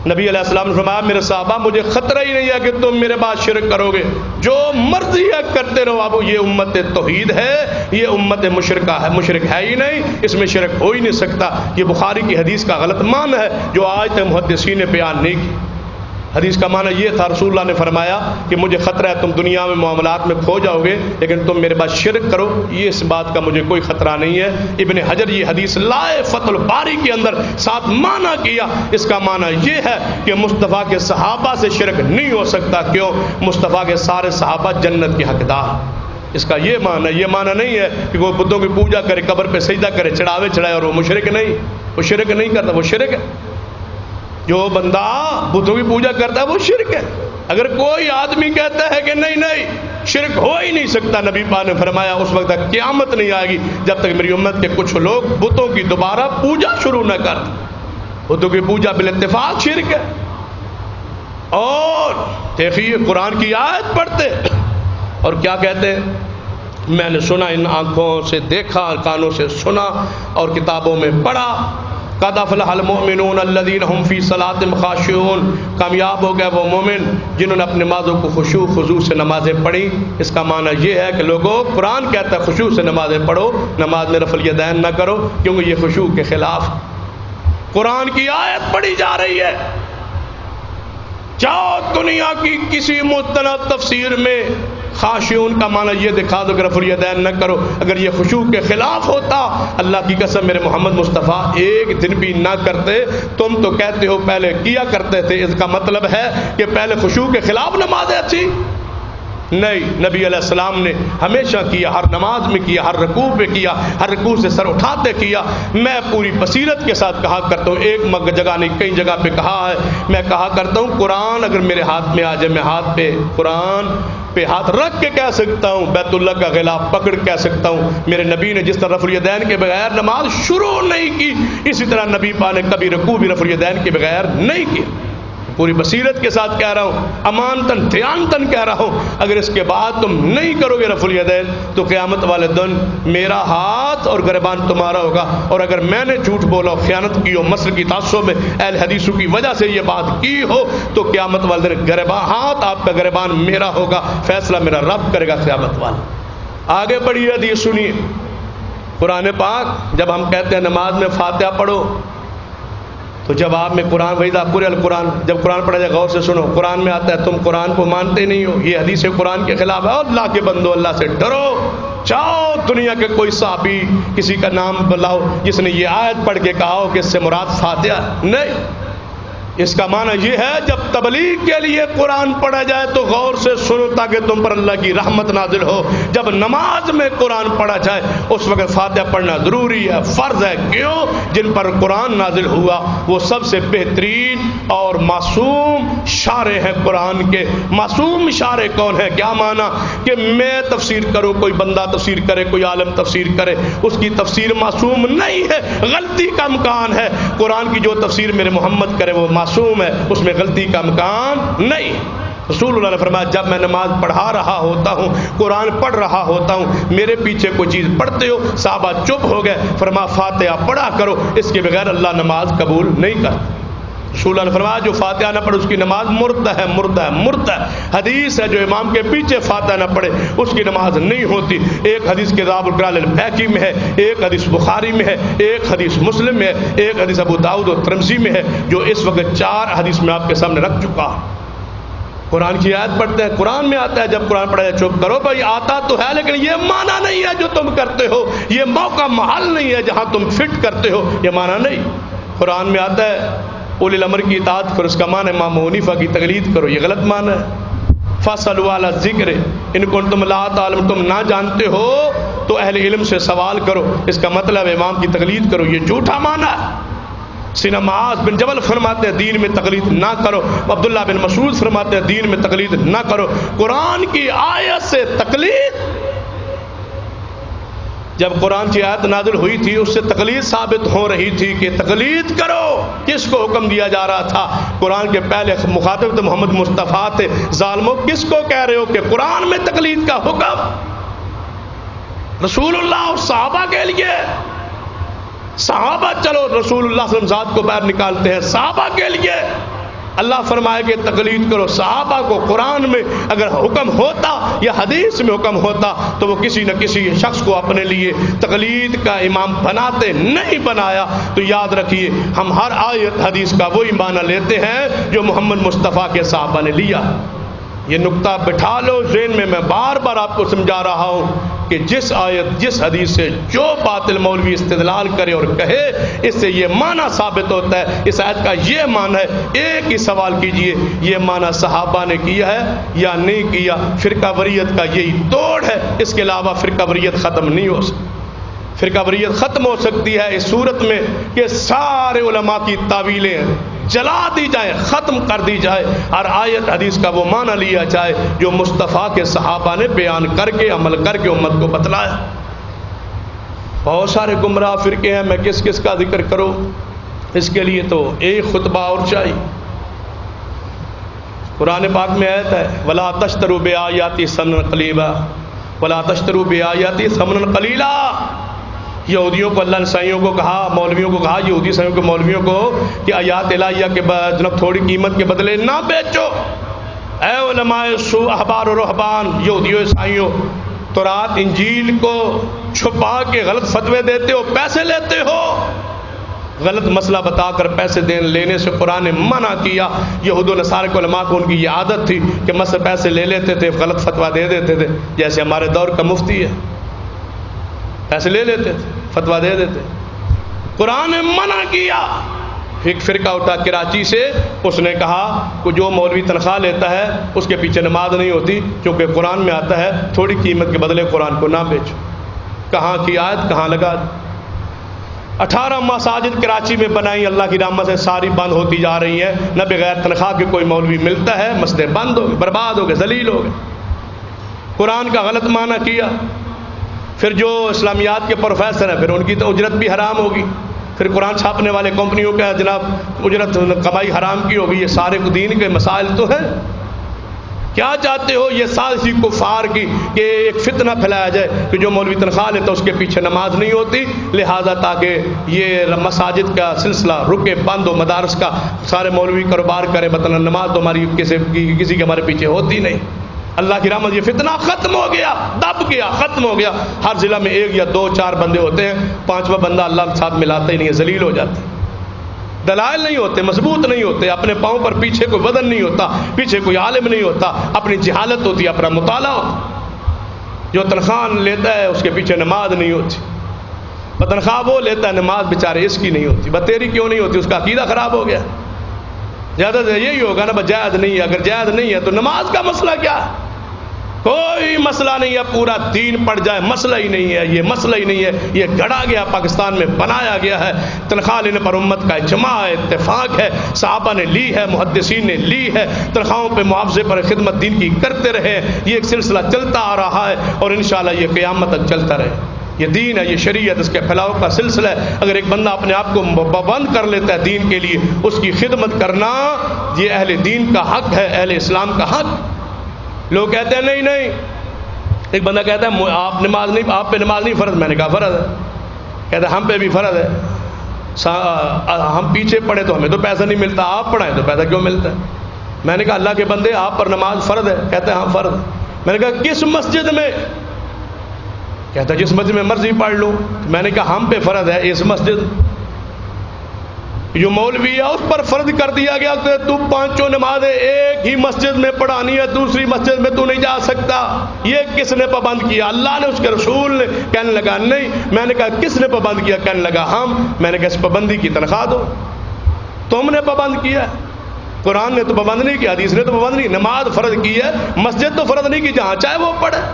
نبی علیہ السلام نے فرمایا میرے صحابہ مجھے خطرہ ہی نہیں ہے کہ تم میرے بعد شرک کرو گے، جو مرضی کرتے رہو، اب یہ امت توحید ہے، یہ امت مشرکہ ہے، مشرک ہے ہی نہیں، اس میں شرک ہو ہی نہیں سکتا۔ یہ بخاری کی حدیث کا غلط معنی ہے جو آج تک محدثین نے بیان نہیں کی۔ حدیث کا معنی یہ تھا، رسول اللہ نے فرمایا کہ مجھے خطرہ ہے تم دنیا میں معاملات میں کھو جاؤ گے لیکن تم میرے بعد شرک کرو، یہ اس بات کا مجھے کوئی خطرہ نہیں ہے۔ ابن حجر یہ حدیث لائے فتح الباری کے اندر ساتھ معنی کیا، اس کا معنی یہ ہے کہ مصطفیٰ کے صحابہ سے شرک نہیں ہو سکتا، کیوں؟ مصطفیٰ کے سارے صحابہ جنت کے حقدار، اس کا یہ معنی، یہ معنی نہیں ہے کہ وہ بتوں کی پوجا کرے، قبر پہ سجدہ کرے، چڑھاوے چڑھائے اور وہ مشرک نہیں، وہ شرک نہیں کرتا، وہ شرک ہے۔ جو بندہ بتوں کی پوجا کرتا ہے وہ شرک ہے۔ اگر کوئی آدمی کہتا ہے کہ نہیں نہیں شرک ہو ہی نہیں سکتا، نبی پاک نے فرمایا اس وقت تک قیامت نہیں آئے گی جب تک میری امت کے کچھ لوگ بتوں کی دوبارہ پوجا شروع نہ کر دیں۔ بتوں کی پوجا بالاتفاق شرک ہے۔ اور دیکھیے قرآن کی آیت پڑھتے اور کیا کہتے ہیں، میں نے سنا، ان آنکھوں سے دیکھا، کانوں سے سنا اور کتابوں میں پڑھا، قد افلح المؤمنون الذین هم فی صلاتهم خاشعون، کامیاب ہو گئے وہ مومن جنہوں نے اپنی نمازوں کو خشوع خضوع سے نمازیں پڑھی۔ اس کا معنی یہ ہے کہ لوگوں قرآن کہتا ہے خشوع سے نمازیں پڑھو، نماز میں رفع الیدین نہ کرو کیونکہ یہ خشوع کے خلاف قرآن کی آیت پڑھی جا رہی ہے۔ جاؤ دنیا کی کسی مستند تفسیر میں خاشعون کا معنی یہ دکھا دو کہ رفع الیدین نہ کرو، اگر یہ خشوع کے خلاف ہوتا، اللہ کی قسم میرے محمد مصطفیٰ ایک دن بھی نہ کرتے۔ تم تو کہتے ہو پہلے کیا کرتے تھے، اس کا مطلب ہے کہ پہلے خشوع کے خلاف نمازیں اچھی نہیں، نبی علیہ السلام نے ہمیشہ کیا، ہر نماز میں کیا، ہر رکوع میں کیا، ہر رکوع سے سر اٹھاتے کیا۔ میں پوری بصیرت کے ساتھ کہا کرتا ہوں، ایک جگہ نہیں کئی جگہ پہ کہا ہے، میں کہا کرتا ہوں قرآن اگر میرے ہاتھ میں آ جائے، میں ہاتھ پہ قرآن پہ ہاتھ رکھ کے کہہ سکتا ہوں، بیت اللہ کا غلاف پکڑ کہہ سکتا ہوں۔ میرے نبی نے جس طرح رفع الیدین کے بغیر نماز شروع نہیں کی، اسی طرح نبی پاک نے کبھی رکوع بھی رفع الیدین کے بغیر نہیں کیا۔ پوری بصیرت کے ساتھ کہہ رہا ہوں، امانتاً دھیانتاً کہہ رہا ہوں، اگر اس کے بعد تم نہیں کرو گے رفع الیدین تو قیامت والے دن میرا ہاتھ اور گریبان تمہارا ہوگا، اور اگر میں نے جھوٹ بولا، خیانت کی ہو، مسلک کی تعصب میں اہل حدیثوں کی وجہ سے یہ بات کی ہو، تو قیامت والے دن ہاتھ آپ کا گریبان میرا ہوگا، فیصلہ میرا رب کرے گا قیامت والے۔ آگے بڑھیے حدیث سنیے، قرآن پاک جب ہم کہتے ہیں نماز میں فاتحہ پڑھو تو جواب میں قرآن وَإِذَا قُرِئَ الْقُرْآنُ، جب قرآن پڑھا جائے غور سے سنو، قرآن میں آتا ہے تم قرآن کو مانتے نہیں ہو، یہ حدیث قرآن کے خلاف ہے۔ اللہ کے بندو، اللہ سے ڈرو، چاہو دنیا کے کوئی صحابی کسی کا نام بلاؤ جس نے یہ آیت پڑھ کے کہا ہو کہ اس سے مراد فاتحہ نہیں۔ اس کا معنی یہ ہے جب تبلیغ کے لیے قرآن پڑھا جائے تو غور سے سنو تاکہ تم پر اللہ کی رحمت نازل ہو، جب نماز میں قرآن پڑھا جائے اس وقت فاتحہ پڑھنا ضروری ہے، فرض ہے۔ کیوں؟ جن پر قرآن نازل ہوا وہ سب سے بہترین اور معصوم شارع ہیں قرآن کے۔ معصوم شارع کون ہے؟ کیا معنی کہ میں تفسیر کروں، کوئی بندہ تفسیر کرے، کوئی عالم تفسیر کرے، اس کی تفسیر معصوم نہیں ہے، غلطی کا امکان ہے۔ قرآن کی جو تفسیر میرے محمد کرے وہ معصوم ہے، اس میں غلطی کا امکان نہیں۔ رسول اللہ نے فرمایا جب میں نماز پڑھا رہا ہوتا ہوں، قرآن پڑھ رہا ہوتا ہوں، میرے پیچھے کوئی چیز پڑھتے ہو، صحابہ چپ ہو گئے، فرمایا فاتحہ پڑھا کرو، اس کے بغیر اللہ نماز قبول نہیں کرتا۔ رسول اللہ نے فرمایا جو فاتحہ نہ پڑھے اس کی نماز مردہ ہے، مردہ ہے، مردہ ہے۔ حدیث ہے جو امام کے پیچھے فاتحہ نہ پڑھے اس کی نماز نہیں ہوتی۔ ایک حدیث کتاب القرآن البیہقی میں ہے، ایک حدیث بخاری میں ہے، ایک حدیث مسلم میں ہے، ایک حدیث ابو داؤد اور ترمذی میں ہے، جو اس وقت 4 حدیث میں آپ کے سامنے رکھ چکا۔ قرآن کی آیت پڑھتے ہیں، قرآن میں آتا ہے جب قرآن پڑھا جائے چپ کرو، بھائی آتا تو ہے لیکن یہ معنی نہیں ہے جو تم کرتے ہو، یہ موقع محل نہیں ہے جہاں تم فٹ کرتے ہو، یہ معنی نہیں۔ قرآن میں آتا ہے اولی الامر کی اطاعت کرو، اس کا معنی امام حنیفہ کی تقلید کرو، یہ غلط معنی ہے۔ فاسألوا اہل الذکر ان کنتم لا تعلمون، تم نہ جانتے ہو تو اہل علم سے سوال کرو، اس کا مطلب امام کی تقلید کرو، یہ جھوٹا معنی ہے۔ سیدنا معاذ بن جبل فرماتے ہیں دین میں تقلید نہ کرو، عبداللہ بن مسعود فرماتے ہیں دین میں تقلید نہ کرو۔ قرآن کی آیت سے تقلید، جب قرآن کی آیت نازل ہوئی تھی اس سے تقلید ثابت ہو رہی تھی کہ تقلید کرو۔ کس کو حکم دیا جا رہا تھا؟ قرآن کے پہلے مخاطب تو محمد مصطفیٰ تھے۔ ظالموں کس کو کہہ رہے ہو کہ قرآن میں تقلید کا حکم رسول اللہ اور صحابہ کے لیے؟ صحابہ چلو رسول اللہ صلی اللہ علیہ وسلم ذات کو باہر نکالتے ہیں، صحابہ کے لیے اللہ فرمائے کہ تقلید کرو۔ صحابہ کو قرآن میں اگر حکم ہوتا یا حدیث میں حکم ہوتا تو وہ کسی نہ کسی شخص کو اپنے لیے تقلید کا امام بناتے، نہیں بنایا۔ تو یاد رکھیے ہم ہر آیت حدیث کا وہی معنی لیتے ہیں جو محمد مصطفیٰ کے صحابہ نے لیا۔ یہ نقطہ بٹھا لو ذہن میں، میں بار بار آپ کو سمجھا رہا ہوں کہ جس آیت جس حدیث سے جو باطل مولوی استدلال کرے اور کہے اس سے یہ معنی ثابت ہوتا ہے، اس آیت کا یہ معنی ہے، ایک ہی سوال کیجئے یہ معنی صحابہ نے کیا ہے یا نہیں کیا؟ فرقہ وریت کا یہی توڑ ہے، اس کے علاوہ فرقہ وریت ختم نہیں ہو سکتی۔ فرقہ وریت ختم ہو سکتی ہے اس صورت میں کہ سارے علماء کی تعویلیں جلا دی جائیں، ختم کر دی جائے، اور آیت حدیث کا وہ معنی لیا جائے جو مصطفیٰ کے صحابہ نے بیان کر کے عمل کر کے امت کو بتلایا۔ بہت سارے گمراہ فرقے ہیں، میں کس کس کا ذکر کروں؟ اس کے لیے تو ایک خطبہ اور چاہیے۔ قرآن پاک میں آیت ہے وَلَا تَشْتَرُوا بِآيَاتِي ثَمَنًا قَلِيلًا وَلَا تَشْتَرُوا بِآيَاتِي ثَمَنًا قَلِيلًا۔ یہودیوں کو اللہ نے عیسائیوں کو کہا، مولویوں کو کہا، یہودی عیسائیوں کو مولویوں کو کہ آیات الہیہ کے جناب تھوڑی قیمت کے بدلے نہ بیچو۔ اے علماء سو، احبار و رہبان، یہودیوں عیسائیوں، تورات انجیل کو چھپا کے غلط فتوے دیتے ہو، پیسے لیتے ہو۔ غلط مسئلہ بتا کر پیسے لینے سے قرآن نے منع کیا۔ یہود و نصارہ کے علماء کو ان کی یہ عادت تھی کہ مسئلہ پیسے لے لیتے تھے، غلط فتویٰ دے دیتے تھے، جیسے ہمارے دور کا مفتی ہے، پیسے لے لیتے تھے، فتویٰ دے دیتے۔ قرآن نے منع کیا۔ ایک فرقہ اٹھا کراچی سے، اس نے کہا کہ جو مولوی تنخواہ لیتا ہے اس کے پیچھے نماز نہیں ہوتی، کیونکہ قرآن میں آتا ہے تھوڑی قیمت کے بدلے قرآن کو نہ بیچو۔ کہاں کی آیت کہاں لگا؟ 18 مساجد کراچی میں بنائی، اللہ کی رحمت سے ساری بند ہوتی جا رہی ہیں، نہ بغیر تنخواہ کے کوئی مولوی ملتا ہے، مسجدیں بند ہو گئے، برباد ہو گئے، ذلیل ہو گئے۔ قرآن کا غلط معنی کیا۔ پھر جو اسلامیات کے پروفیسر ہیں پھر ان کی تو اجرت بھی حرام ہوگی، پھر قرآن چھاپنے والے کمپنیوں کا جناب اجرت کمائی حرام کی ہوگی. یہ سارے دین کے مسائل تو ہیں. کیا چاہتے ہو یہ سازشی کفار کی کہ ایک فتنہ پھیلایا جائے کہ جو مولوی تنخواہ لیتا اس کے پیچھے نماز نہیں ہوتی, لہذا تاکہ یہ مساجد کا سلسلہ رکے بند ہو, مدارس کا سارے مولوی کاروبار کرے, مطلب نماز تو ہماری کسی کے ہمارے پیچھے ہوتی نہیں. اللہ کی رحمت یہ فتنہ ختم ہو گیا, دب گیا, ختم ہو گیا. ہر ضلع میں 1 یا 2 4 بندے ہوتے ہیں, 5واں بندہ اللہ کے ساتھ ملاتا ہی نہیں ہے, ذلیل ہو جاتے. دلائل نہیں ہوتے, مضبوط نہیں ہوتے, اپنے پاؤں پر پیچھے کوئی وزن نہیں ہوتا, پیچھے کوئی عالم نہیں ہوتا, اپنی جہالت ہوتی ہے, اپنا مطالعہ ہوتا. جو تنخواہ لیتا ہے اس کے پیچھے نماز نہیں ہوتی, تنخواہ وہ لیتا ہے, نماز بیچارے اس کی نہیں ہوتی. بس تیری کیوں نہیں ہوتی؟ اس کا عقیدہ خراب ہو گیا. زیادہ سے یہی ہوگا نا, بس جائز نہیں ہے. اگر جائز نہیں ہے تو نماز کا مسئلہ کیا ہے؟ کوئی مسئلہ نہیں ہے, پورا دین پڑ جائے, مسئلہ ہی نہیں ہے. یہ مسئلہ ہی نہیں ہے, یہ گھڑا گیا, پاکستان میں بنایا گیا ہے. تنخواہ لینے پر امت کا اجماع ہے, اتفاق ہے, صحابہ نے لی ہے, محدثین نے لی ہے, تنخواہوں پہ معاوضے پر خدمت دین کی کرتے رہے. یہ ایک سلسلہ چلتا آ رہا ہے اور انشاءاللہ یہ قیامت تک چلتا رہے. یہ دین ہے, یہ شریعت, اس کے پھیلاؤ کا سلسلہ ہے. اگر ایک بندہ اپنے آپ کو پابند کر لیتا ہے دین کے لیے, اس کی خدمت کرنا یہ اہل دین کا حق ہے, اہل اسلام کا حق. لوگ کہتے ہیں نہیں نہیں, ایک بندہ کہتا ہے آپ پہ نماز نہیں فرض. میں نے کہا فرض ہے. کہتا ہے ہم پہ بھی فرض ہے, ہم پیچھے پڑھے تو ہمیں تو پیسہ نہیں ملتا, آپ پڑھائیں تو پیسہ کیوں ملتا ہے؟ میں نے کہا اللہ کے بندے آپ پر نماز فرض ہے. کہتے ہیں ہاں فرض. میں نے کہا کس مسجد میں؟ کہتا ہے جس مسجد میں مرضی پڑھ لوں. میں نے کہا ہم پہ فرض ہے اس مسجد, جو مولوی ہے اس پر فرض کر دیا گیا کہ تو 5 نمازیں ایک ہی مسجد میں پڑھانی ہے, دوسری مسجد میں تو نہیں جا سکتا. یہ کس نے پابند کیا؟ اللہ نے, اس کے رسول نے. کہنے لگا نہیں. میں نے کہا کس نے پابند کیا؟ کہنے لگا ہم. میں نے کہا اس پابندی کی تنخواہ دو. تم نے پابند کیا, قرآن نے تو پابند نہیں کیا, حدیث نے تو پابند نہیں. نماز فرض کی ہے, مسجد تو فرض نہیں کی جہاں چاہے وہ پڑھے.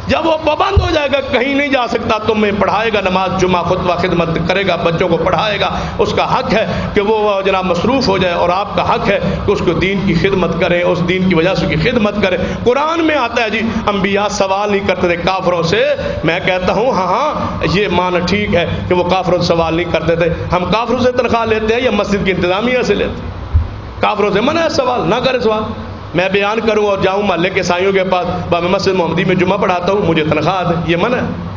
جب وہ پابند ہو جائے گا, کہیں نہیں جا سکتا, تم میں پڑھائے گا نماز, جمعہ خطبہ خدمت کرے گا, بچوں کو پڑھائے گا, اس کا حق ہے کہ وہ جناب مصروف ہو جائے, اور آپ کا حق ہے کہ اس کو دین کی خدمت کریں, اس دین کی وجہ سے کی خدمت کریں. قرآن میں آتا ہے جی انبیاء سوال نہیں کرتے تھے کافروں سے. میں کہتا ہوں ہاں یہ معنی ٹھیک ہے کہ وہ کافروں سے سوال نہیں کرتے تھے. ہم کافروں سے تنخواہ لیتے ہیں یا مسجد کی انتظامیہ سے لیتے ہیں؟ کافروں سے منع ہے سوال, نہ کرے سوال. میں بیان کروں اور جاؤں محلے کے سائیوں کے پاس, میں مسجد محمدی میں جمعہ پڑھاتا ہوں, مجھے تنخواہ دے, یہ منع ہے.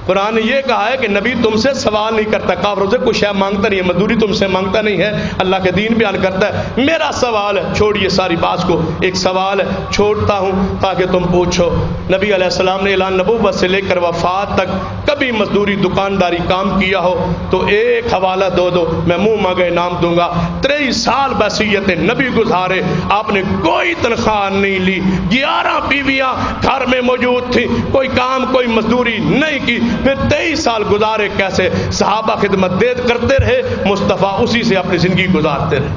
قرآن نے یہ کہا ہے کہ نبی تم سے سوال نہیں کرتا, کافروں سے کچھ شے مانگتا نہیں ہے, مزدوری تم سے مانگتا نہیں ہے. اللہ کے دین بیان کرتا ہے میرا سوال ہے, چھوڑیے ساری بات کو, ایک سوال ہے چھوڑتا ہوں تاکہ تم پوچھو. نبی علیہ السلام نے اعلان نبوت سے لے کر وفات تک کبھی مزدوری دکانداری کام کیا ہو تو ایک حوالہ دو, میں منہ مانگے نام دوں گا. 23 سال بصیت نبی گزارے, آپ نے کوئی تنخواہ نہیں لی, 11 بیویاں گھر میں موجود تھیں, کوئی کام کوئی مزدوری نہیں کی. پھر 23 سال گزارے کیسے؟ صحابہ خدمت کرتے رہے, مصطفیٰ اسی سے اپنی زندگی گزارتے رہے.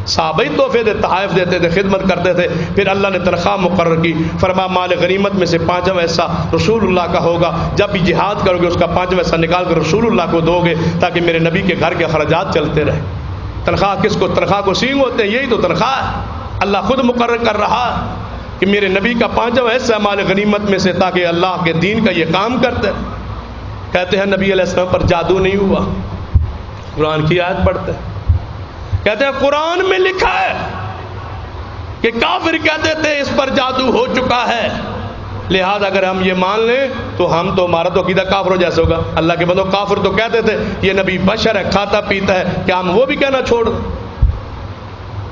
صحابہ ہی تحفے دے, تحائف دیتے تھے, خدمت کرتے تھے. پھر اللہ نے تنخواہ مقرر کی, فرمایا مال غنیمت میں سے 5واں حصہ رسول اللہ کا ہوگا. جب بھی جہاد کرو گے اس کا 5واں حصہ نکال کر رسول اللہ کو دو گے تاکہ میرے نبی کے گھر کے اخراجات چلتے رہے. تنخواہ کس کو؟ تنخواہ کو سینگ ہوتے ہیں, یہی تو تنخواہ ہے. اللہ خود مقرر کر رہا کہ میرے نبی کا 5واں حصہ مال غنیمت میں سے, تاکہ اللہ کے دین کا یہ کام کرتے. کہتے ہیں نبی علیہ السلام پر جادو نہیں ہوا, قرآن کی آیت پڑھتے ہیں, کہتے ہیں قرآن میں لکھا ہے کہ کافر کہتے تھے اس پر جادو ہو چکا ہے, لہذا اگر ہم یہ مان لیں تو ہم تو, ہمارا تو عقیدہ کافروں جیسے ہوگا. اللہ کے بندو کافر تو کہتے تھے یہ نبی بشر ہے, کھاتا پیتا ہے, کیا ہم وہ بھی کہنا چھوڑ دیں؟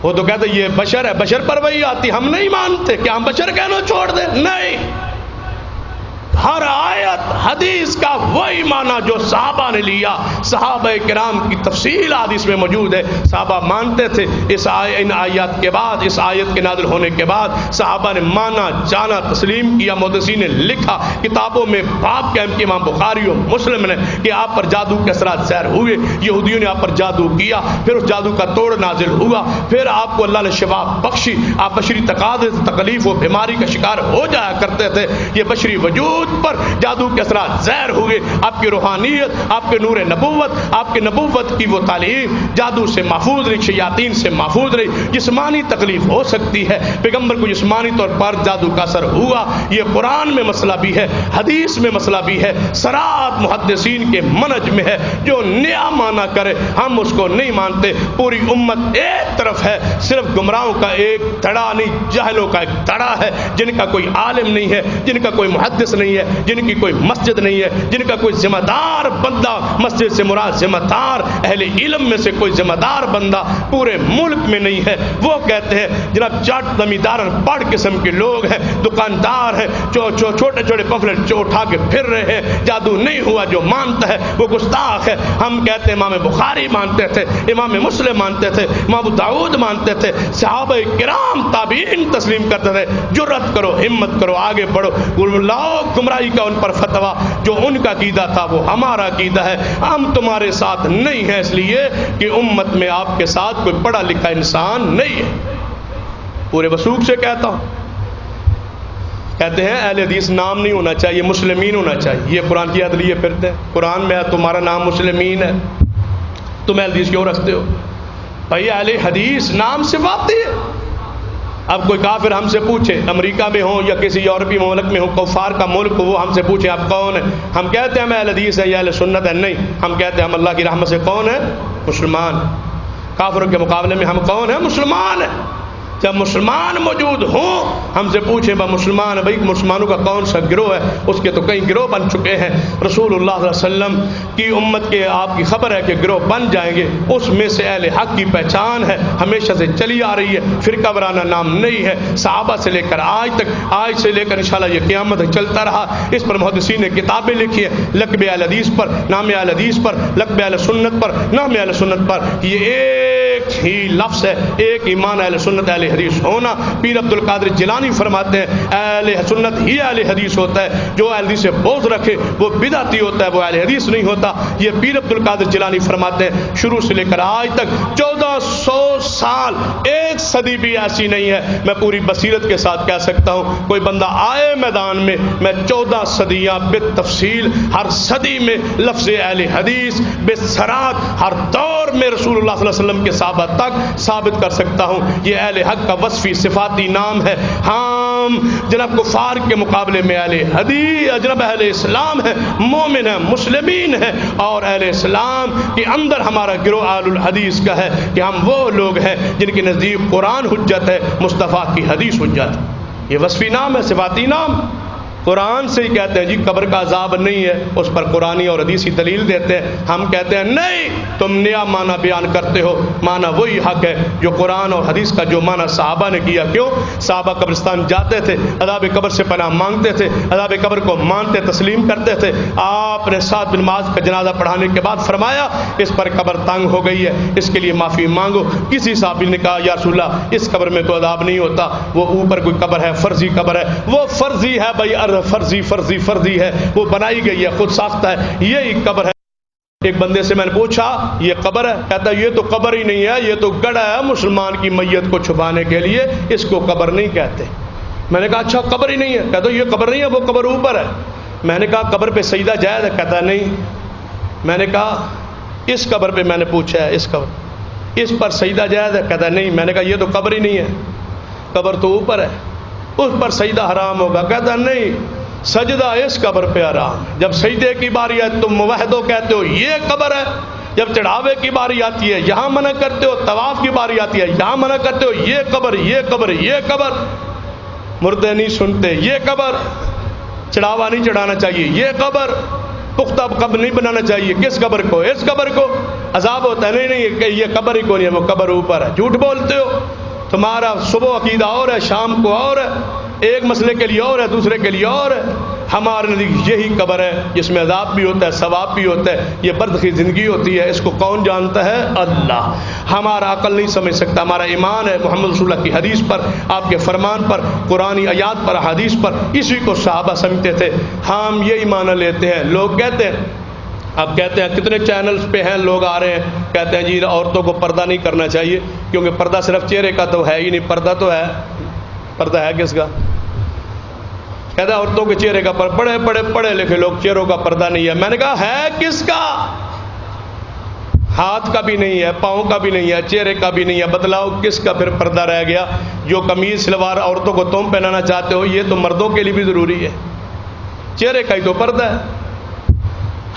وہ تو کہتے یہ بشر ہے, بشر پر وہی آتی, ہم نہیں مانتے, کیا ہم بشر کہنا چھوڑ دیں؟ نہیں. ہر آیت حدیث کا وہی معنی جو صحابہ نے لیا. صحابہ کرام کی تفصیل حدیث میں موجود ہے. صحابہ مانتے تھے. ان آیات کے بعد, اس آیت کے نازل ہونے کے بعد صحابہ نے مانا, جانا, تسلیم کیا. محدثین نے لکھا کتابوں میں, باب کے امام بخاری و مسلم نے, کہ آپ پر جادو کے اثرات ظاہر ہوئے, یہودیوں نے آپ پر جادو کیا, پھر اس جادو کا توڑ نازل ہوا, پھر آپ کو اللہ نے شفا بخشی, آپ بشری تقاضے سے تکلیف و بیماری کا شکار ہو جایا کرتے تھے. یہ بشری وجود وجود پر جادو کے اثرات زہر ہوئے، آپ کی روحانیت، آپ کے نور نبوت، آپ کے نبوت کی وہ تعلیم جادو سے محفوظ رہی، شیاطین سے محفوظ رہی۔ جسمانی تکلیف ہو سکتی ہے، پیغمبر کو جسمانی طور پر جادو کا اثر ہوا، یہ قرآن میں مسئلہ بھی ہے، حدیث میں مسئلہ بھی ہے، سرات محدثین کے منہج میں ہے۔ جو نیا مانا کرے ہم اس کو نہیں مانتے۔ پوری امت ایک طرف ہے، صرف گمراہوں کا ایک دھڑا نہیں، جاہلوں کا ایک دھڑا ہے، جن کا کوئی عالم نہیں ہے، جن کا کوئی محدث نہیں ہے، جن کی کوئی مسجد نہیں ہے، جن کا کوئی ذمہ دار بندہ، مسجد سے مراد ذمہ دار اہل علم میں سے کوئی ذمہ دار بندہ پورے ملک میں نہیں ہے۔ وہ کہتے ہیں جناب چاٹ زمیندار پڑھ قسم کے لوگ ہیں، دکاندار ہیں، چھوٹے چھوٹے پمفلٹ جو اٹھا کے پھر رہے ہیں، جادو نہیں ہوا، جو مانتا ہے وہ گستاخ ہے۔ ہم کہتے ہیں امام بخاری مانتے تھے، امام مسلم مانتے تھے، امام ابو داؤد مانتے تھے، صحابہ کرام تابعین تسلیم کرتے تھے۔ جرأت کرو، ہمت کرو، آگے بڑھو، لاؤ گمراہی کا ان پر فتویٰ، جو ان کا عقیدہ تھا وہ ہمارا عقیدہ ہے۔ ہم تمہارے ساتھ نہیں ہیں، اس لیے کہ امت میں آپ کے ساتھ کوئی پڑھا لکھا انسان نہیں ہے۔ پورے وثوق سے کہتا ہوں، کہتے ہیں اہل حدیث نام نہیں ہونا چاہیے، مسلمین ہونا چاہیے۔ یہ قرآن کی حد لیے پھرتے ہیں، قرآن میں تمہارا نام مسلمین ہے، تم اہل حدیث کیوں رکھتے ہو؟ بھائی اہل حدیث نام سے آتی ہے۔ اب کوئی کافر ہم سے پوچھے، امریکہ میں ہوں یا کسی یورپی ملک میں ہوں، کفار کا ملک ہو، وہ ہم سے پوچھیں آپ کون ہیں، ہم کہتے ہیں ہم اہل حدیث ہیں یا اہل سنت ہے؟ نہیں، ہم کہتے ہیں ہم اللہ کی رحمت سے کون ہیں؟ مسلمان۔ کافروں کے مقابلے میں ہم کون ہیں؟ مسلمان ہیں۔ جب مسلمان موجود ہوں، ہم سے پوچھیں با مسلمان ہے، بھائی مسلمانوں کا کون سا گروہ ہے؟ اس کے تو کئی گروہ بن چکے ہیں۔ رسول اللہ صلی اللہ علیہ وسلم کی امت کے آپ کی خبر ہے کہ گروہ بن جائیں گے، اس میں سے اہل حق کی پہچان ہے، ہمیشہ سے چلی آ رہی ہے، فرقہ وارانہ نام نہیں ہے، صحابہ سے لے کر آج تک، آج سے لے کر انشاءاللہ یہ قیامت چلتا رہا۔ اس پر محدثین نے کتابیں لکھی ہیں، لقب اہل حدیث پر، نام اہل حدیث پر، لقب اہل سنت پر، نام اہل سنت پر۔ یہ ایک ہی لفظ ہے، ایک ایمان اہل سنت اہل حدیث ہونا۔ پیر عبد القادر جیلانی فرماتے ہیں اہل سنت ہی اہل حدیث ہوتا ہے، جو اہل حدیث سے بغض رکھے وہ بدعتی ہوتا ہے، وہ اہل حدیث نہیں ہوتا۔ یہ پیر عبد القادر جیلانی فرماتے ہیں۔ شروع سے لے کر آج تک 1400 سال، ایک صدی بھی ایسی نہیں ہے، میں پوری بصیرت کے ساتھ کہہ سکتا ہوں، کوئی بندہ آئے میدان میں، میں 14 صدیاں بالتفصیل ہر صدی میں لفظ اہل حدیث بسرات ہر دور میں رسول اللہ صلی اللہ علیہ وسلم کے صحابہ تک ثابت کر سکتا ہوں۔ یہ اہل حق کا وصفی صفاتی نام ہے۔ ہم جناب کفار کے مقابلے میں اہل حدیث، جناب اہل اسلام ہے، مومن ہے، مسلمین ہے، اور اہل اسلام کے اندر ہمارا گروہ اہل الحدیث کا ہے کہ ہم وہ لوگ ہیں جن کے نزدیک قرآن حجت ہے، مصطفیٰ کی حدیث حجت ہے۔ یہ وصفی نام ہے، صفاتی نام۔ قرآن سے ہی کہتے ہیں جی قبر کا عذاب نہیں ہے، اس پر قرآنی اور حدیثی دلیل دیتے ہیں۔ ہم کہتے ہیں نہیں، تم نیا معنی بیان کرتے ہو، معنی وہی حق ہے جو قرآن اور حدیث کا جو معنی صحابہ نے کیا۔ کیوں؟ صحابہ قبرستان جاتے تھے، عذاب قبر سے پناہ مانگتے تھے، عذاب قبر کو مانتے تسلیم کرتے تھے۔ آپ نے سعد بن معاذ کا جنازہ پڑھانے کے بعد فرمایا اس پر قبر تنگ ہو گئی ہے، اس کے لیے معافی مانگو۔ کسی صحابی نے کہا یا رسول اللہ اس قبر میں تو عذاب نہیں ہوتا، وہ اوپر کوئی قبر ہے، فرضی قبر ہے۔ وہ فرضی ہے بھائی، فرضی ہے، وہ بنائی گئی ہے، خود ساختہ ہے، یہی قبر ہے۔ ایک بندے سے میں نے پوچھا یہ قبر ہے؟ کہتا یہ تو قبر ہی نہیں ہے، یہ تو گڑھا ہے مسلمان کی میت کو چھپانے کے لیے، اس کو قبر نہیں کہتے۔ میں نے کہا اچھا قبر ہی نہیں ہے؟ کہتا یہ قبر نہیں ہے، وہ قبر اوپر ہے۔ میں نے کہا قبر پہ سجدہ جائز ہے؟ کہتا نہیں۔ میں نے کہا اس قبر پہ، میں نے پوچھا ہے اس پر سجدہ جائز ہے؟ کہتا نہیں۔ میں نے کہا یہ تو قبر ہی نہیں ہے، قبر تو اوپر ہے، اس پر سجدہ حرام ہوگا؟ کہتا نہیں، سجدہ اس قبر پہ حرام۔ جب سجدے کی باری ہے تم موحدو کہتے ہو یہ قبر ہے، جب چڑھاوے کی باری آتی ہے یہاں منع کرتے ہو، طواف کی باری آتی ہے یہاں منع کرتے ہو، یہ قبر یہ قبر یہ قبر، مردے نہیں سنتے یہ قبر، چڑھاوا نہیں چڑھانا چاہیے یہ قبر، پختہ قبر نہیں بنانا چاہیے، کس قبر کو؟ اس قبر کو۔ عذاب ہوتا ہے؟ نہیں یہ قبر ہی کو نہیں ہے، وہ قبر اوپر ہے۔ جھوٹ بولتے ہو، تمہارا صبح عقیدہ اور ہے، شام کو اور ہے، ایک مسئلے کے لیے اور ہے، دوسرے کے لیے اور ہے۔ ہمارے نزدیک یہی قبر ہے جس میں عذاب بھی ہوتا ہے، ثواب بھی ہوتا ہے، یہ برزخی زندگی ہوتی ہے، اس کو کون جانتا ہے؟ اللہ۔ ہمارا عقل نہیں سمجھ سکتا، ہمارا ایمان ہے محمد رسول اللہ کی حدیث پر، آپ کے فرمان پر، قرآنی آیات پر، حدیث پر، اسی کو صحابہ سمجھتے تھے، ہم یہی معنی لیتے ہیں۔ لوگ کہتے ہیں، اب کہتے ہیں کتنے چینلز پہ ہیں لوگ آ رہے ہیں، کہتے ہیں جی عورتوں کو پردہ نہیں کرنا چاہیے کیونکہ پردہ صرف چہرے کا تو ہے ہی نہیں، پردہ تو ہے، پردہ ہے کس کا؟ کہتا ہے عورتوں کے چہرے کا پڑھے لکھے لوگ چہروں کا پردہ نہیں ہے. میں نے کہا ہے کس کا؟ ہاتھ کا بھی نہیں ہے، پاؤں کا بھی نہیں ہے، چہرے کا بھی نہیں ہے، بتلاؤ کس کا پھر پردہ رہ گیا؟ جو قمیض شلوار عورتوں کو تم پہنانا چاہتے ہو یہ تو مردوں کے لیے بھی ضروری ہے، چہرے کا ہی تو پردہ ہے.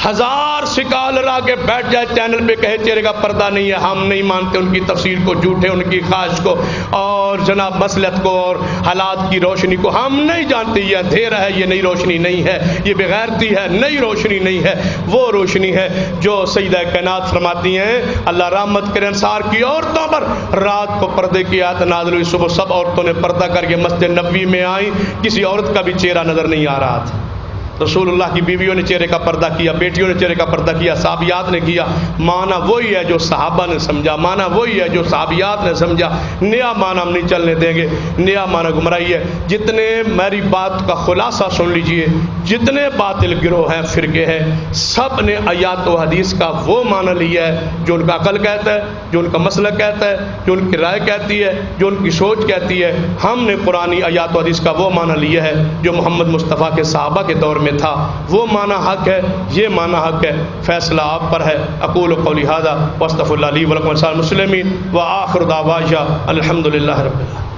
ہزار سکالر آگے بیٹھ جائے چینل پہ کہے چہرے کا پردہ نہیں ہے، ہم نہیں مانتے ان کی تفسیر کو، جھوٹے ان کی خواہش کو اور جناب مصلحت کو اور حالات کی روشنی کو ہم نہیں جانتے. یہ اندھیرا ہے، یہ نئی روشنی نہیں ہے، یہ بغیرتی ہے، نئی روشنی نہیں ہے. وہ روشنی ہے جو سیدہ کائنات فرماتی ہیں اللہ رحمت کرے انصار کی عورتوں پر. رات کو پردے کی آیت نازل ہوئی، صبح سب عورتوں نے پردہ کر کے مسجد نبوی میں آئیں، کسی عورت کا بھی چہرہ نظر نہیں آ رہا تھا. رسول اللہ کی بیویوں نے چہرے کا پردہ کیا، بیٹیوں نے چہرے کا پردہ کیا، صحابیات نے کیا. معنی وہی ہے جو صحابہ نے سمجھا، معنی وہی ہے جو صحابیات نے سمجھا. نیا معنی ہم نہیں چلنے دیں گے، نیا معنی گمراہی ہے. جتنے میری بات کا خلاصہ سن لیجئے، جتنے باطل گروہ ہیں، فرقے ہیں، سب نے آیات و حدیث کا وہ معنی لیا ہے جو ان کا عقل کہتا ہے، جو ان کا مسلک کہتا ہے، جو ان کی رائے کہتی ہے، جو ان کی سوچ کہتی ہے. ہم نے قرآنی آیات و حدیث کا وہ معنی لیا ہے جو محمد مصطفیٰ کے صحابہ کے دور میں تھا. وہ معنی حق ہے، یہ معنی حق ہے. فیصلہ آپ پر ہے. اقول قولی ھذا واستغفر اللہ لی ولکم ولسائر المسلمین وآخر دعوانا الحمد للہ رب العالمین.